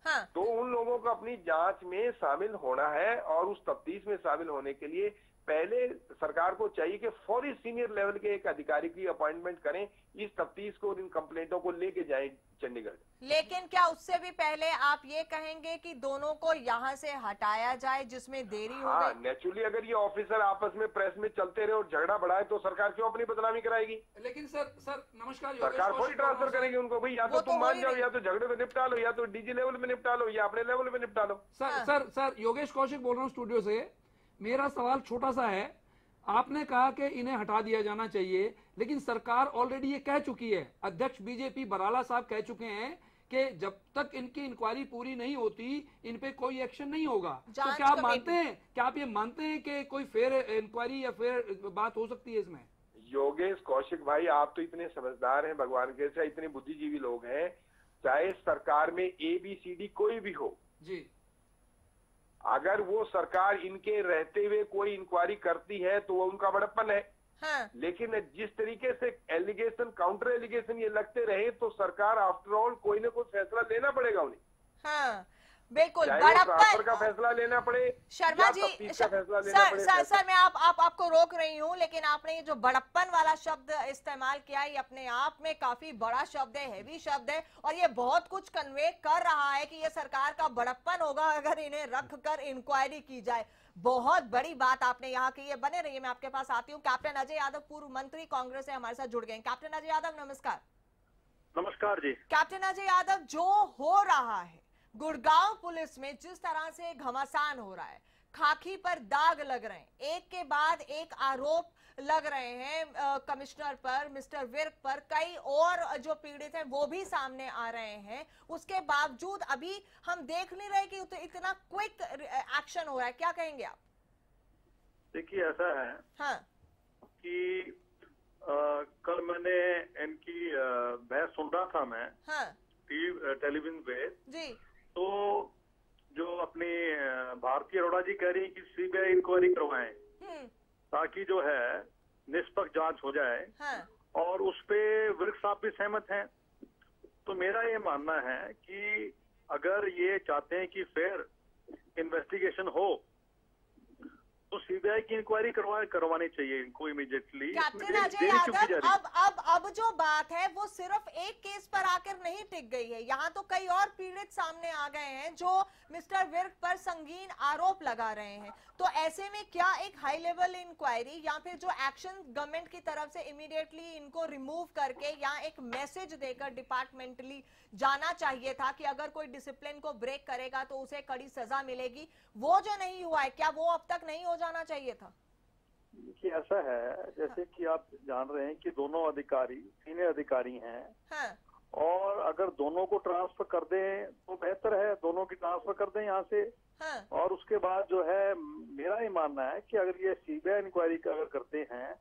हाँ, तो उन लोगों को अपनी जांच में शामिल होना है और उस तफ्तीश में शामिल होने के लिए पहले सरकार को चाहिए कि फौरी सीनियर लेवल के एक अधिकारी की अपॉइंटमेंट करें, इस तफ्तीश को और इन कंप्लेंटों को लेके जाएं चंडीगढ़। लेकिन क्या उससे भी पहले आप ये कहेंगे कि दोनों को यहाँ से हटाया जाए जिसमें देरी हो गई? नेचुरली अगर ये ऑफिसर आपस में प्रेस में चलते रहे और झगड़ा बढ़ाए तो सरकार क्यों अपनी बदनामी कराएगी? लेकिन सर नमस्कार, सरकार थोड़ी ट्रांसफर करेगी उनको, भाई या तो तुम मान जाओ, या तो झगड़े में निपटा लो, या तो डीजी लेवल में निपटा लो, या अपने लेवल में निपटा लो। सर योगेश कौशिक बोल रहा हूँ स्टूडियो से। मेरा सवाल छोटा सा है, आपने कहा कि इन्हें हटा दिया जाना चाहिए, लेकिन सरकार ऑलरेडी ये कह चुकी है, अध्यक्ष बीजेपी बराला साहब कह चुके हैं कि जब तक इनकी इंक्वायरी पूरी नहीं होती इन पे कोई एक्शन नहीं होगा। तो क्या आप मानते हैं, क्या आप ये मानते हैं कि कोई फेयर इंक्वायरी या फेयर बात हो सकती है इसमें? योगेश कौशिक भाई, आप तो इतने समझदार हैं, भगवान के से इतने बुद्धिजीवी लोग हैं, चाहे सरकार में ABCD कोई भी हो जी, अगर वो सरकार इनके रहते हुए कोई इंक्वायरी करती है तो वो उनका बड़प्पन है। हाँ। लेकिन जिस तरीके से एलिगेशन काउंटर एलिगेशन ये लगते रहे तो सरकार आफ्टर ऑल कोई ना कोई फैसला लेना पड़ेगा उन्हें। हाँ, बिल्कुल ट्रांसफर का फैसला लेना पड़े, शर्मा जी, सर मैं आपको रोक रही हूँ, लेकिन आपने ये जो बड़प्पन वाला शब्द इस्तेमाल किया, ये अपने आप में काफी बड़ा शब्द है, हैवी शब्द है, और ये बहुत कुछ कन्वे कर रहा है कि ये सरकार का बड़प्पन होगा अगर इन्हें रख कर इंक्वायरी की जाए। बहुत बड़ी बात आपने यहाँ की है। बने रहिए, मैं आपके पास आती हूँ। कैप्टन अजय यादव, पूर्व मंत्री कांग्रेस से हमारे साथ जुड़ गए। कैप्टन अजय यादव नमस्कार। नमस्कार जी। कैप्टन अजय यादव, जो हो रहा है गुड़गांव पुलिस में, जिस तरह से घमासान हो रहा है, खाकी पर दाग लग रहे हैं, एक के बाद एक आरोप लग रहे हैं कमिश्नर पर, मिस्टर विर्क पर, कई और जो पीड़ित हैं वो भी सामने आ रहे हैं, उसके बावजूद अभी हम देख नहीं रहे कि इतना क्विक एक्शन हो रहा है। क्या कहेंगे आप? देखिए ऐसा है हाँ, कि कल मैंने इनकी बहस सुन रहा था मैं, हाँ, टेलीविजन पे जी, तो जो अपनी भारती अरोड़ा जी कह रही है कि सीबीआई इंक्वायरी करवाएं ताकि जो है निष्पक्ष जांच हो जाए, हाँ, और उस पे विर्क साहब भी सहमत हैं। तो मेरा ये मानना है कि अगर ये चाहते हैं कि फेयर इन्वेस्टिगेशन हो तो सीबीआई की इंक्वायरी करवानी चाहिए इनको इमीडिएटली। कैप्टन अजय यादव, अब जो बात है वो सिर्फ एक केस पर आकर नहीं टिक गई है। यहाँ तो कई और पीड़ित सामने आ गए हैं जो मिस्टर विर्क पर संगीन आरोप लगा रहे हैं। तो ऐसे में क्या एक हाई लेवल इंक्वायरी या फिर जो एक्शन गवर्नमेंट की तरफ से इमीडिएटली इनको रिमूव करके या एक मैसेज देकर डिपार्टमेंटली जाना चाहिए था कि अगर कोई डिसिप्लिन को ब्रेक करेगा तो उसे कड़ी सजा मिलेगी? वो जो नहीं हुआ है, क्या वो अब तक नहीं हो जाना चाहिए था? कि ऐसा है, जैसे कि आप जान रहे हैं कि दोनों अधिकारी सीनियर अधिकारी हैं, हाँ, और अगर दोनों को ट्रांसफर कर दें तो बेहतर है, दोनों की ट्रांसफर कर दें यहाँ से। हाँ, और उसके बाद जो है मेरा ये मानना है कि अगर ये सीबीआई इंक्वायरी अगर करते हैं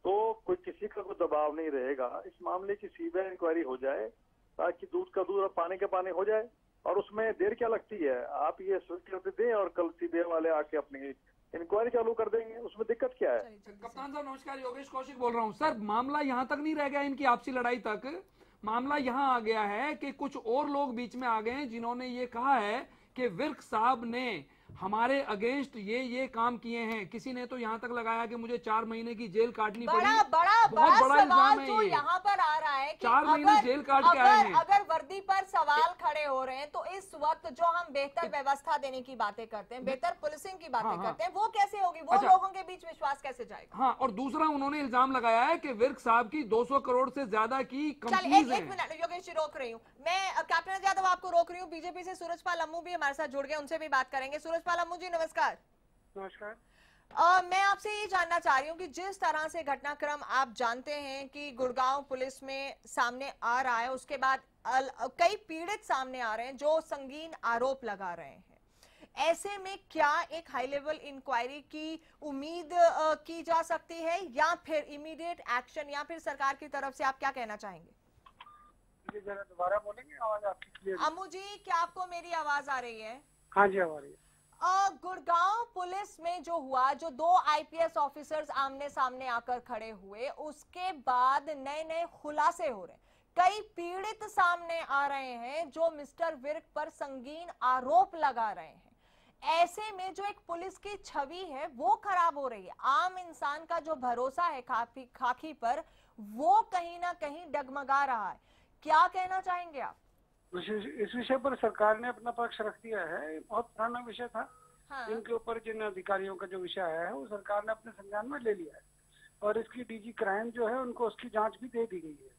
तो कोई किसी का कोई दबाव नहीं रहेगा इस मामले की, सीबीआई इंक्वायरी हो जाए ताकि दूध का दूध और पानी का पानी हो जाए। और उसमें देर क्या लगती है, आप ये स्वीकृति दें और कल सीबीआई वाले आके अपनी इंक्वायरी चालू कर देंगे, उसमें दिक्कत क्या है? कप्तान साहब नमस्कार, योगेश कौशिक बोल रहा हूँ। सर, मामला यहाँ तक नहीं रह गया इनकी आपसी लड़ाई तक, मामला यहाँ आ गया है कि कुछ और लोग बीच में आ गए हैं जिन्होंने ये कहा है कि विर्क साहब ने हमारे अगेंस्ट ये काम किए हैं। किसी ने तो यहाँ तक लगाया कि मुझे 4 महीने की जेल काटनी पड़ी। बहुत बड़ा इल्जाम है ये। यहाँ पर आ रहा है कि 4 महीने जेल काट के आए हैं। अगर वर्दी पर सवाल खड़े हो रहे हैं तो इस वक्त जो हम बेहतर व्यवस्था देने की बातें करते हैं, बेहतर पुलिसिंग की बातें करते हैं, वो कैसे होगी? वो लोगों के बीच विश्वास कैसे जाएगा? हाँ, और दूसरा उन्होंने इल्जाम लगाया है कि विर्क साहब की 200 करोड़ से ज्यादा की कंपनीज हैं। एक मिनट योगेश जी, रोक रही हूँ मैं। कैप्टन यादव आपको रोक रही हूँ। बीजेपी से सूरजपाल अम्मू भी हमारे साथ जुड़ गए, उनसे भी बात करेंगे। सूरजपाल अम्मू जी नमस्कार। नमस्कार। मैं आपसे ये जानना चाह रही हूँ कि जिस तरह से घटनाक्रम आप जानते हैं कि गुड़गांव पुलिस में सामने आ रहा है, उसके बाद कई पीड़ित सामने आ रहे हैं जो संगीन आरोप लगा रहे हैं, ऐसे में क्या एक हाई लेवल इंक्वायरी की उम्मीद की जा सकती है या फिर इमीडिएट एक्शन, या फिर सरकार की तरफ से आप क्या कहना चाहेंगे? जरा दोबारा बोलेंगे, आवाज आपकी क्लियर। अम्मू जी, क्या आपको मेरी आवाज आ रही है? हाँ जी, आ रही है। गुड़गांव पुलिस में जो हुआ, जो 2 आईपीएस ऑफिसर्स आमने सामने आकर खड़े हुए, उसके बाद नए नए खुलासे हो रहे हैं, कई पीड़ित सामने आ रहे हैं जो मिस्टर विर्क पर संगीन आरोप लगा रहे हैं। ऐसे में जो एक पुलिस की छवि है वो खराब हो रही है। आम इंसान का जो भरोसा है खाकी पर, वो कहीं ना कहीं डगमगा रहा है। क्या कहना चाहेंगे आप? इस विषय पर सरकार ने अपना पक्ष रख दिया है। बहुत पुराना विषय था। हाँ। इनके ऊपर जिन अधिकारियों का जो विषय आया है वो सरकार ने अपने संज्ञान में ले लिया है, और इसकी डीजी क्राइम जो है उनको उसकी जांच भी दे दी गई है।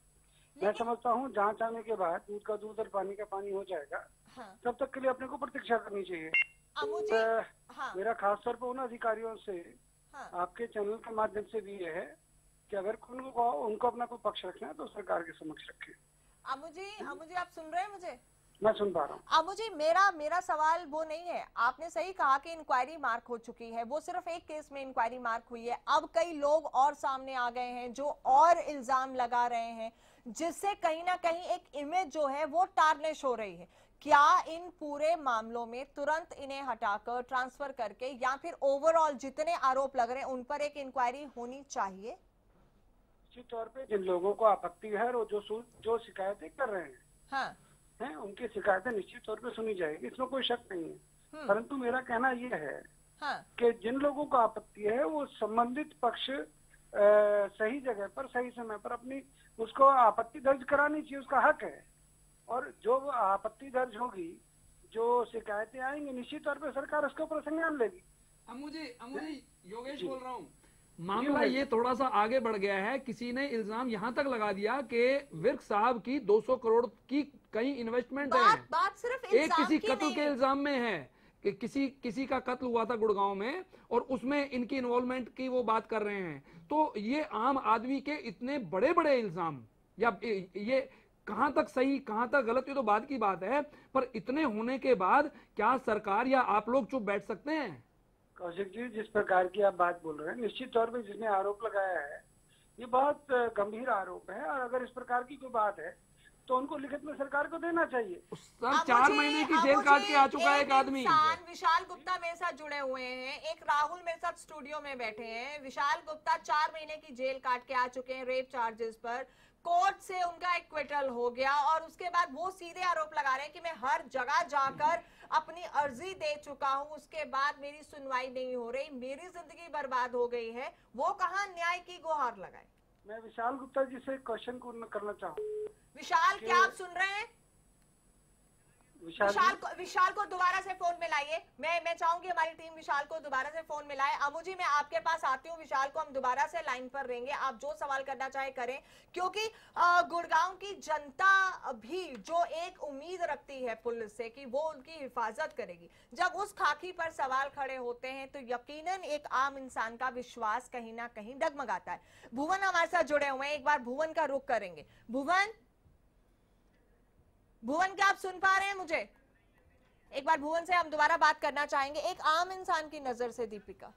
मैं समझता हूँ जांच आने के बाद दूध का दूध और पानी का पानी हो जाएगा। हाँ। तब तक के लिए अपने को प्रतीक्षा करनी चाहिए। हाँ। मेरा खासतौर पर उन अधिकारियों से हाँ। आपके चैनल के माध्यम से भी ये है कि अगर उनको अपना कोई पक्ष रखना है तो सरकार के समक्ष रखें। अम्मू जी आप सुन रहे हैं मुझे? मैं सुन पा रहा हूँ। अम्मू जी, मेरा सवाल वो नहीं है। आपने सही कहा कि इंक्वायरी मार्क हो चुकी है, वो सिर्फ एक केस में इंक्वायरी मार्क हुई है। अब कई लोग और सामने आ गए हैं जो और इल्जाम लगा रहे हैं, जिससे कहीं ना कहीं एक इमेज जो है वो टार्निश हो रही है। क्या इन पूरे मामलों में तुरंत इन्हें हटाकर ट्रांसफर करके या फिर ओवरऑल जितने आरोप लग रहे हैं उन पर एक इंक्वायरी होनी चाहिए? निश्चित तौर पे जिन लोगों को आपत्ति है और जो शिकायतें कर रहे हैं, हाँ, हैं, उनकी शिकायतें निश्चित तौर पे सुनी जाएगी, इसमें कोई शक नहीं है। परंतु मेरा कहना यह है कि जिन लोगों को आपत्ति है वो संबंधित पक्ष सही जगह पर सही समय पर अपनी उसको आपत्ति दर्ज करानी चाहिए, उसका हक है। और जो आपत्ति दर्ज होगी, जो शिकायतें आएंगी, निश्चित तौर पे सरकार उसके ऊपर संज्ञान लेगी। मुझे योगेश बोल रहा हूँ, मामला ये थोड़ा सा आगे बढ़ गया है। किसी ने इल्जाम यहाँ तक लगा दिया कि विर्क साहब की 200 करोड़ की कहीं इन्वेस्टमेंट है। बात सिर्फ एक किसी कत्ल के इल्जाम में है कि किसी का कत्ल हुआ था गुड़गांव में और उसमें इनकी इन्वॉल्वमेंट की वो बात कर रहे हैं। तो ये आम आदमी के इतने बड़े बड़े इल्जाम, या ये कहां तक सही कहां तक गलत, ये तो बात की बात है, पर इतने होने के बाद क्या सरकार या आप लोग चुप बैठ सकते हैं? कौशिक जी, जिस प्रकार की आप बात बोल रहे हैं, निश्चित तौर पे जिसने आरोप लगाया है ये बहुत गंभीर आरोप है, और अगर इस प्रकार की कोई बात है तो उनको लिखित में सरकार को देना चाहिए। 4 महीने की जेल काट के आ चुका है एक आदमी। विशाल गुप्ता मेरे साथ जुड़े हुए हैं, एक राहुल मेरे साथ स्टूडियो में बैठे हैं। विशाल गुप्ता 4 महीने की जेल काट के आ चुके हैं रेप चार्जेस पर। कोर्ट से उनका एक्विटल हो गया और उसके बाद वो सीधे आरोप लगा रहे हैं कि मैं हर जगह जाकर अपनी अर्जी दे चुका हूं, उसके बाद मेरी सुनवाई नहीं हो रही, मेरी जिंदगी बर्बाद हो गई है। वो कहां न्याय की गुहार लगाए? मैं विशाल गुप्ता जी से क्वेश्चन करना चाहूँ। विशाल, क्या आप सुन रहे हैं? विशाल को दोबारा से फोन मिलाइए। मैं चाहूंगी हमारी टीम विशाल को दोबारा से फोन मिलाए। अमू जी, मैं आपके पास आती हूँ, विशाल को हम दोबारा से लाइन पर रहेंगे, आप जो सवाल करना चाहे करें, क्योंकि गुड़गांव की जनता भी जो एक उम्मीद रखती है पुलिस से कि वो उनकी हिफाजत करेगी, जब उस खाकी पर सवाल खड़े होते हैं तो यकीनन एक आम इंसान का विश्वास कहीं ना कहीं डगमगाता है। भुवन हमारे साथ जुड़े हुए हैं, एक बार भुवन का रुख करेंगे। भुवन, क्या आप सुन पा रहे हैं मुझे? एक बार भुवन से हम दोबारा बात करना चाहेंगे, एक आम इंसान की नजर से। दीपिका,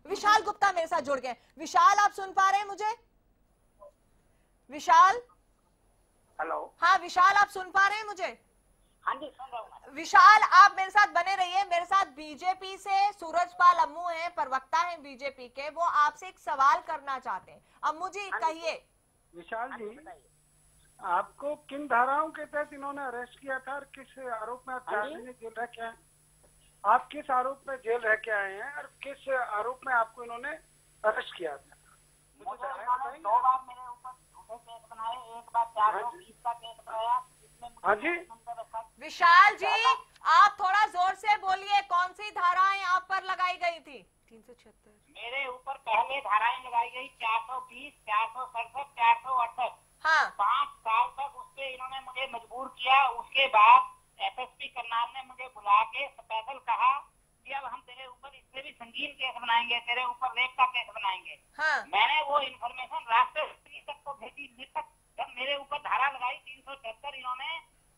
विशाल गुप्ता मेरे साथ जुड़ गए। विशाल, आप सुन पा रहे हैं मुझे? विशाल, हेलो। हाँ विशाल, आप सुन पा रहे हैं मुझे? हाँ जी, सुन रहा हूँ। विशाल, आप मेरे साथ बने रहिए। मेरे साथ बीजेपी से सूरजपाल अम्मू हैं, प्रवक्ता हैं बीजेपी के, वो आपसे एक सवाल करना चाहते हैं। अम्मू जी कहिए। विशाल जी, आपको किन धाराओं के तहत इन्होंने अरेस्ट किया था और किस आरोप में आप 4 महीने जेल रह के आए? आप किस आरोप में जेल रह के आए हैं और किस आरोप में आपको इन्होंने अरेस्ट किया था? मुझे 2 बार मेरे ऊपर झूठे केस बनाए, एक बार 420 का केस बनाया। हाँ जी विशाल जी, आप थोड़ा जोर से बोलिए, कौन सी धाराएं आप पर लगाई गई थी? 376 मेरे ऊपर पहले धाराएं लगाई गई 420, 467, 468। हाँ। 5 साल तक उसपे इन्होंने मुझे मजबूर किया। उसके बाद एसएसपी करनाल ने मुझे बुला के स्पेशल कहा कि अब हम तेरे ऊपर इससे भी संगीन केस बनाएंगे, तेरे ऊपर रेप का केस बनाएंगे। हाँ। मैंने वो इन्फॉर्मेशन राष्ट्रपति तक को भेजी। जब मेरे ऊपर धारा लगाई 376, इन्होंने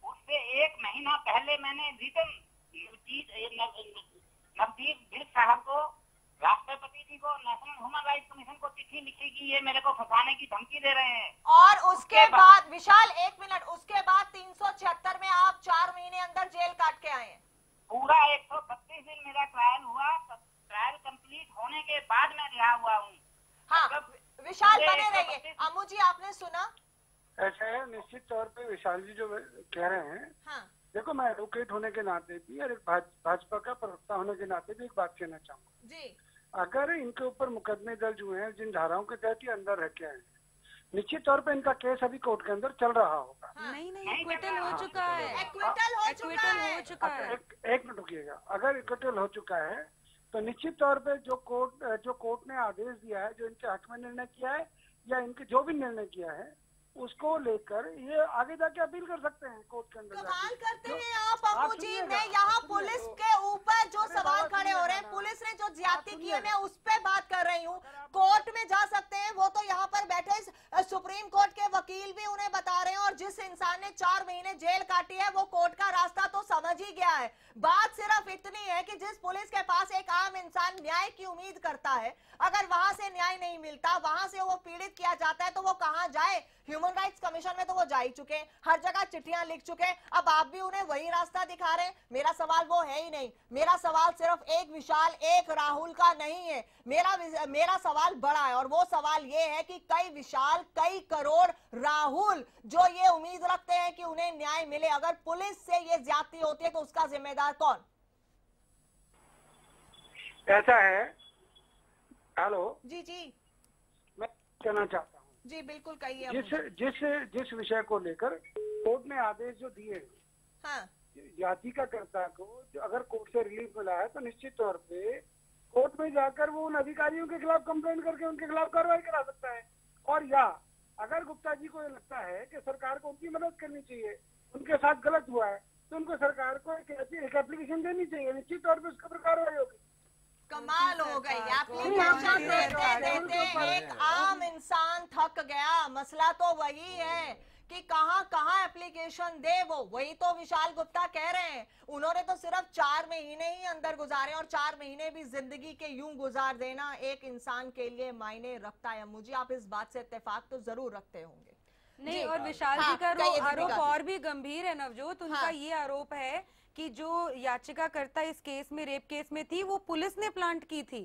उससे 1 महीना पहले मैंने रिटर्न नवदीप विर्क साहब को, राष्ट्रपति जी को, नेशनल ह्यूमन राइट्स कमीशन को चिट्ठी लिखी कि ये मेरे को फंसाने की धमकी दे रहे हैं। और उसके बाद विशाल, 1 मिनट, उसके बाद 376 में आप 4 महीने अंदर जेल काट के आए हैं। पूरा 132 दिन मेरा ट्रायल हुआ। ट्रायल कंप्लीट होने के बाद मैं रिहा हुआ हूँ। हाँ, विशाल बने रहिए। अम्मू जी, आपने सुना? ऐसा है, निश्चित तौर पे विशाल जी जो कह रहे हैं, हाँ। देखो, मैं एडवोकेट होने के नाते भी और एक भाजपा का प्रवक्ता होने के नाते भी एक बात कहना चाहूँगा जी। अगर इनके ऊपर मुकदमे दर्ज हुए हैं, जिन धाराओं के तहत ये अंदर रह के आए, निश्चित तौर पे इनका केस अभी कोर्ट के अंदर चल रहा होगा। नहीं, एक्विटल हो चुका है। एक्विटल हो चुका है। एक मिनट रुकिएगा। अगर एक्विटल हो चुका है तो निश्चित तौर पे जो कोर्ट ने आदेश दिया है, जो इनके हक में निर्णय किया है या इनके जो भी निर्णय किया है, उसको लेकर ये आगे जाके अपील कर सकते हैं कोर्ट के अंदर। कमाल करते हैं आप अम्मू जी। मैं यहाँ पुलिस के ऊपर जो सवाल खड़े हो रहे हैं, पुलिस ने जो ज्यादती की है, मैं उस पे बात कर रही हूँ। कोर्ट में जा सकते हैं, वो तो यहाँ पर बैठे सुप्रीम कोर्ट के वकील भी उन्हें बता रहे हैं, और जिस इंसान ने 4 महीने जेल काटी है वो कोर्ट का रास्ता तो समझ ही गया है। बात सिर्फ इतनी है कि जिस पुलिस के पास एक आम इंसान न्याय की उम्मीद करता है, अगर वहां से न्याय नहीं मिलता, वहां से वो पीड़ित किया जाता है, तो वो कहाँ जाए? ह्यूमन राइट्स कमीशन में तो वो जा ही चुके हैं, हर जगह चिट्ठियां लिख चुके हैं, अब आप भी उन्हें वही रास्ता दिखा रहे हैं। मेरा सवाल वो है ही नहीं, मेरा सवाल सिर्फ एक विशाल, एक राहुल का नहीं है, मेरा सवाल बड़ा है, और वो सवाल ये है कि कई विशाल, कई करोड़ राहुल जो ये उम्मीद रखते हैं कि उन्हें न्याय मिले, अगर पुलिस से ये ज्यादती होती है तो उसका जिम्मेदार कौन? ऐसा है। हेलो जी जी, मैं कहना चाहता हूँ जी बिल्कुल कहिए। जिस विषय को लेकर कोर्ट ने आदेश जो दिए, हाँ, याचिकाकर्ता को जो अगर कोर्ट से रिलीफ मिला है तो निश्चित तौर पे कोर्ट में जाकर वो उन अधिकारियों के खिलाफ कंप्लेंट करके उनके खिलाफ कार्रवाई करा सकता है। और या अगर गुप्ता जी को ये लगता है कि सरकार को उनकी मदद करनी चाहिए, उनके साथ गलत हुआ है, तो उनको सरकार को एक एप्लीकेशन देनी चाहिए, निश्चित तौर पर उसके ऊपर कार्रवाई होगी। कमाल हो गई, एप्लीकेशन देते देते एक आम इंसान थक गया। मसला तो वही है कि कहां एप्लीकेशन दे, वो वही तो विशाल गुप्ता कह रहे हैं। उन्होंने तो सिर्फ 4 महीने ही अंदर गुजारे, और 4 महीने भी जिंदगी के यूं गुजार देना एक इंसान के लिए मायने रखता है। मुझे आप इस बात से इत्तेफाक तो जरूर रखते होंगे। नहीं, और विशाल जी का आरोप और भी गंभीर है नवजोत। उनका ये आरोप है कि जो याचिकाकर्ता इस केस में, रेप केस में थी, वो पुलिस ने प्लांट की थी।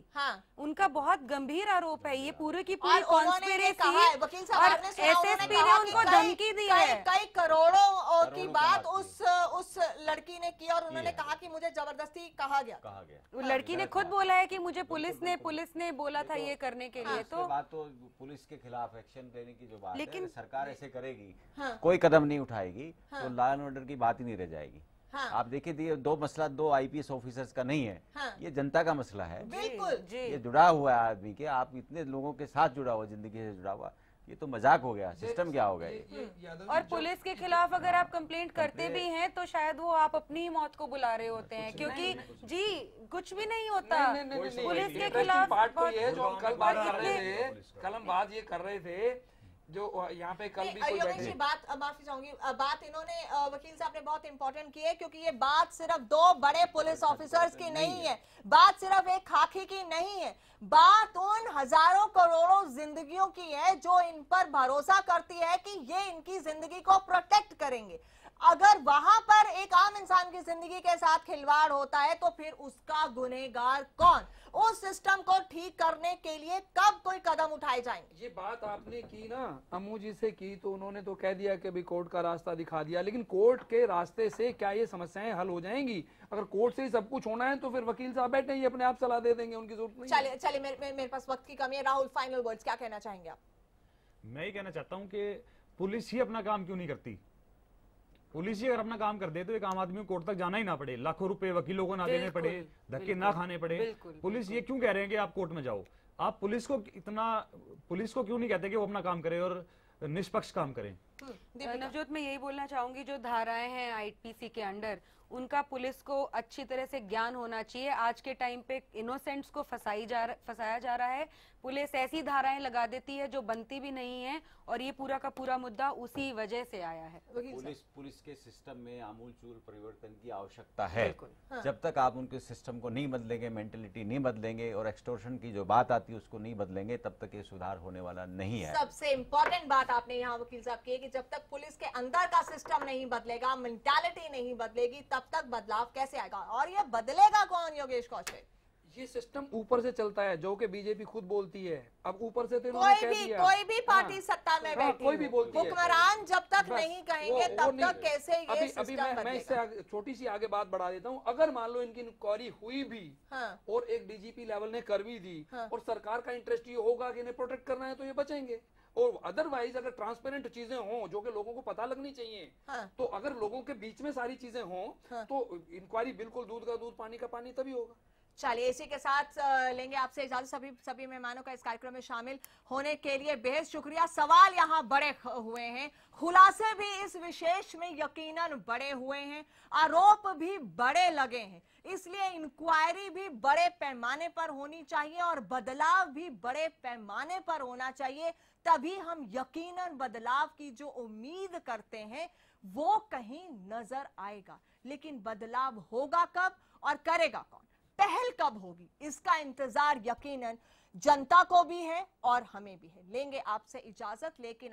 उनका बहुत गंभीर आरोप है ये, पूरे की पूरी कॉन्स्पिरेसी, और एसएसपी ने उनको धमकी दी है। कई करोड़ों की बात उस लड़की ने की, और उन्होंने कहा कि मुझे जबरदस्ती कहा गया। वो लड़की ने खुद बोला है कि मुझे पुलिस ने बोला था ये करने के लिए। तो बात तो पुलिस के खिलाफ एक्शन लेने की जो बात लेकिन है, सरकार ऐसे करेगी, कोई कदम नहीं उठाएगी तो लॉ एंड ऑर्डर की बात ही नहीं रह जाएगी। आप देखिए, दो मसला 2 आईपीएस ऑफिसर्स का नहीं है, ये जनता का मसला है। बिल्कुल ये जुड़ा हुआ है आदमी के, आप इतने लोगों के साथ जुड़ा हुआ, जिंदगी से जुड़ा हुआ, ये तो मजाक हो गया। सिस्टम क्या हो गया? और पुलिस के खिलाफ अगर आप कंप्लेंट करते भी हैं तो शायद वो आप अपनी मौत को बुला रहे होते हैं, क्योंकि जी कुछ भी नहीं होता पुलिस के खिलाफ। बात तो ये जो हम कल बात कर रहे थे, कल हम बात ये कर रहे थे, जो यहाँ पे कल भी कोई बैठे। बात माफी चाहूंगी, बात इन्होंने वकील साहब ने बहुत इंपॉर्टेंट की है, क्योंकि ये बात सिर्फ 2 बड़े पुलिस ऑफिसर्स की नहीं है, बात सिर्फ एक खाकी की नहीं है, बात उन हजारों करोड़ों जिंदगियों की है जो इन पर भरोसा करती है कि ये इनकी जिंदगी को प्रोटेक्ट करेंगे। अगर वहां पर एक आम इंसान की जिंदगी के साथ खिलवाड़ होता है तो फिर उसका गुनहगार कौन? उस सिस्टम को ठीक करने के लिए कब कोई कदम उठाए जाएंगे? ये बात आपने की ना अम्मू जी से की, तो उन्होंने तो कह दिया कि अभी कोर्ट का रास्ता दिखा दिया, लेकिन कोर्ट के रास्ते से क्या ये समस्याएं हल हो जाएंगी? अगर कोर्ट से ही सब कुछ होना है तो फिर वकील साहब बैठे ही अपने आप सलाह दे देंगे, उनकी जरूरत नहीं। चलिए मेरे पास वक्त की कमी है। राहुल, फाइनल वर्ड्स, क्या कहना चाहेंगे आप? मैं ये कहना चाहता हूँ कि पुलिस ही अपना काम क्यों नहीं करती। पुलिस ही अगर अपना काम कर दे तो एक आम आदमी को कोर्ट तक जाना ही ना पड़े, लाखों रुपए वकीलों को ना देने पड़े, धक्के ना खाने पड़े। पुलिस ये क्यों कह रहे हैं कि आप कोर्ट में जाओ? आप पुलिस को क्यों नहीं कहते कि वो अपना काम करे और निष्पक्ष काम करें? नवजोत, मैं यही बोलना चाहूंगी, जो धाराएं हैं आईपीसी के अंडर, उनका पुलिस को अच्छी तरह से ज्ञान होना चाहिए। आज के टाइम पे इनोसेंट्स को फंसाया जा रहा है। पुलिस ऐसी धाराएं लगा देती है जो बनती भी नहीं है, और ये पूरा का पूरा मुद्दा उसी वजह से आया है। पुलिस के सिस्टम में आमूलचूल परिवर्तन की आवश्यकता है। जब तक आप उनके सिस्टम को नहीं बदलेंगे, मेंटेलिटी नहीं बदलेंगे, और एक्सटोर्शन की जो बात आती है उसको नहीं बदलेंगे, तब तक ये सुधार होने वाला नहीं है। सबसे इम्पोर्टेंट बात आपने यहाँ वकील साहब की है कि जब तक पुलिस के अंदर का सिस्टम नहीं बदलेगा, मेंटालिटी नहीं बदलेगी, तब तक बदलाव कैसे आएगा? और ये बदलेगा कौन, योगेश कौशिक? ये सिस्टम ऊपर से चलता है, जो कि बीजेपी खुद बोलती है। अब ऊपर से तो कोई भी पार्टी सत्ता में बैठी, कोई भी बोलती है, हुक्मरान जब तक नहीं कहेंगे तब तक कैसे ये सिस्टम मैं इससे छोटी सी आगे बात बढ़ा देता हूँ। अगर मान लो इनकी इंक्वायरी हुई भी और एक डीजीपी लेवल ने कर भी दी, और सरकार का इंटरेस्ट ये होगा कि इन्हें प्रोटेक्ट करना है, तो ये बचेंगे। और अदरवाइज अगर ट्रांसपेरेंट चीजें हों जो कि लोगों को पता लगनी चाहिए, तो अगर लोगों के बीच में सारी चीजें हों तो इंक्वायरी बिल्कुल दूध का दूध पानी का पानी तभी होगा। चलिए, इसी के साथ लेंगे आपसे इजाजत। सभी मेहमानों का इस कार्यक्रम में शामिल होने के लिए बेहद शुक्रिया। सवाल यहाँ बड़े हुए हैं, खुलासे भी इस विशेष में यकीनन बड़े हुए हैं, आरोप भी बड़े लगे हैं, इसलिए इंक्वायरी भी बड़े पैमाने पर होनी चाहिए और बदलाव भी बड़े पैमाने पर होना चाहिए। तभी हम यकीनन बदलाव की जो उम्मीद करते हैं वो कहीं नजर आएगा। लेकिन बदलाव होगा कब और करेगा कौन, पहल कब होगी, इसका इंतजार यकीनन जनता को भी है और हमें भी है। लेंगे आपसे इजाजत, लेकिन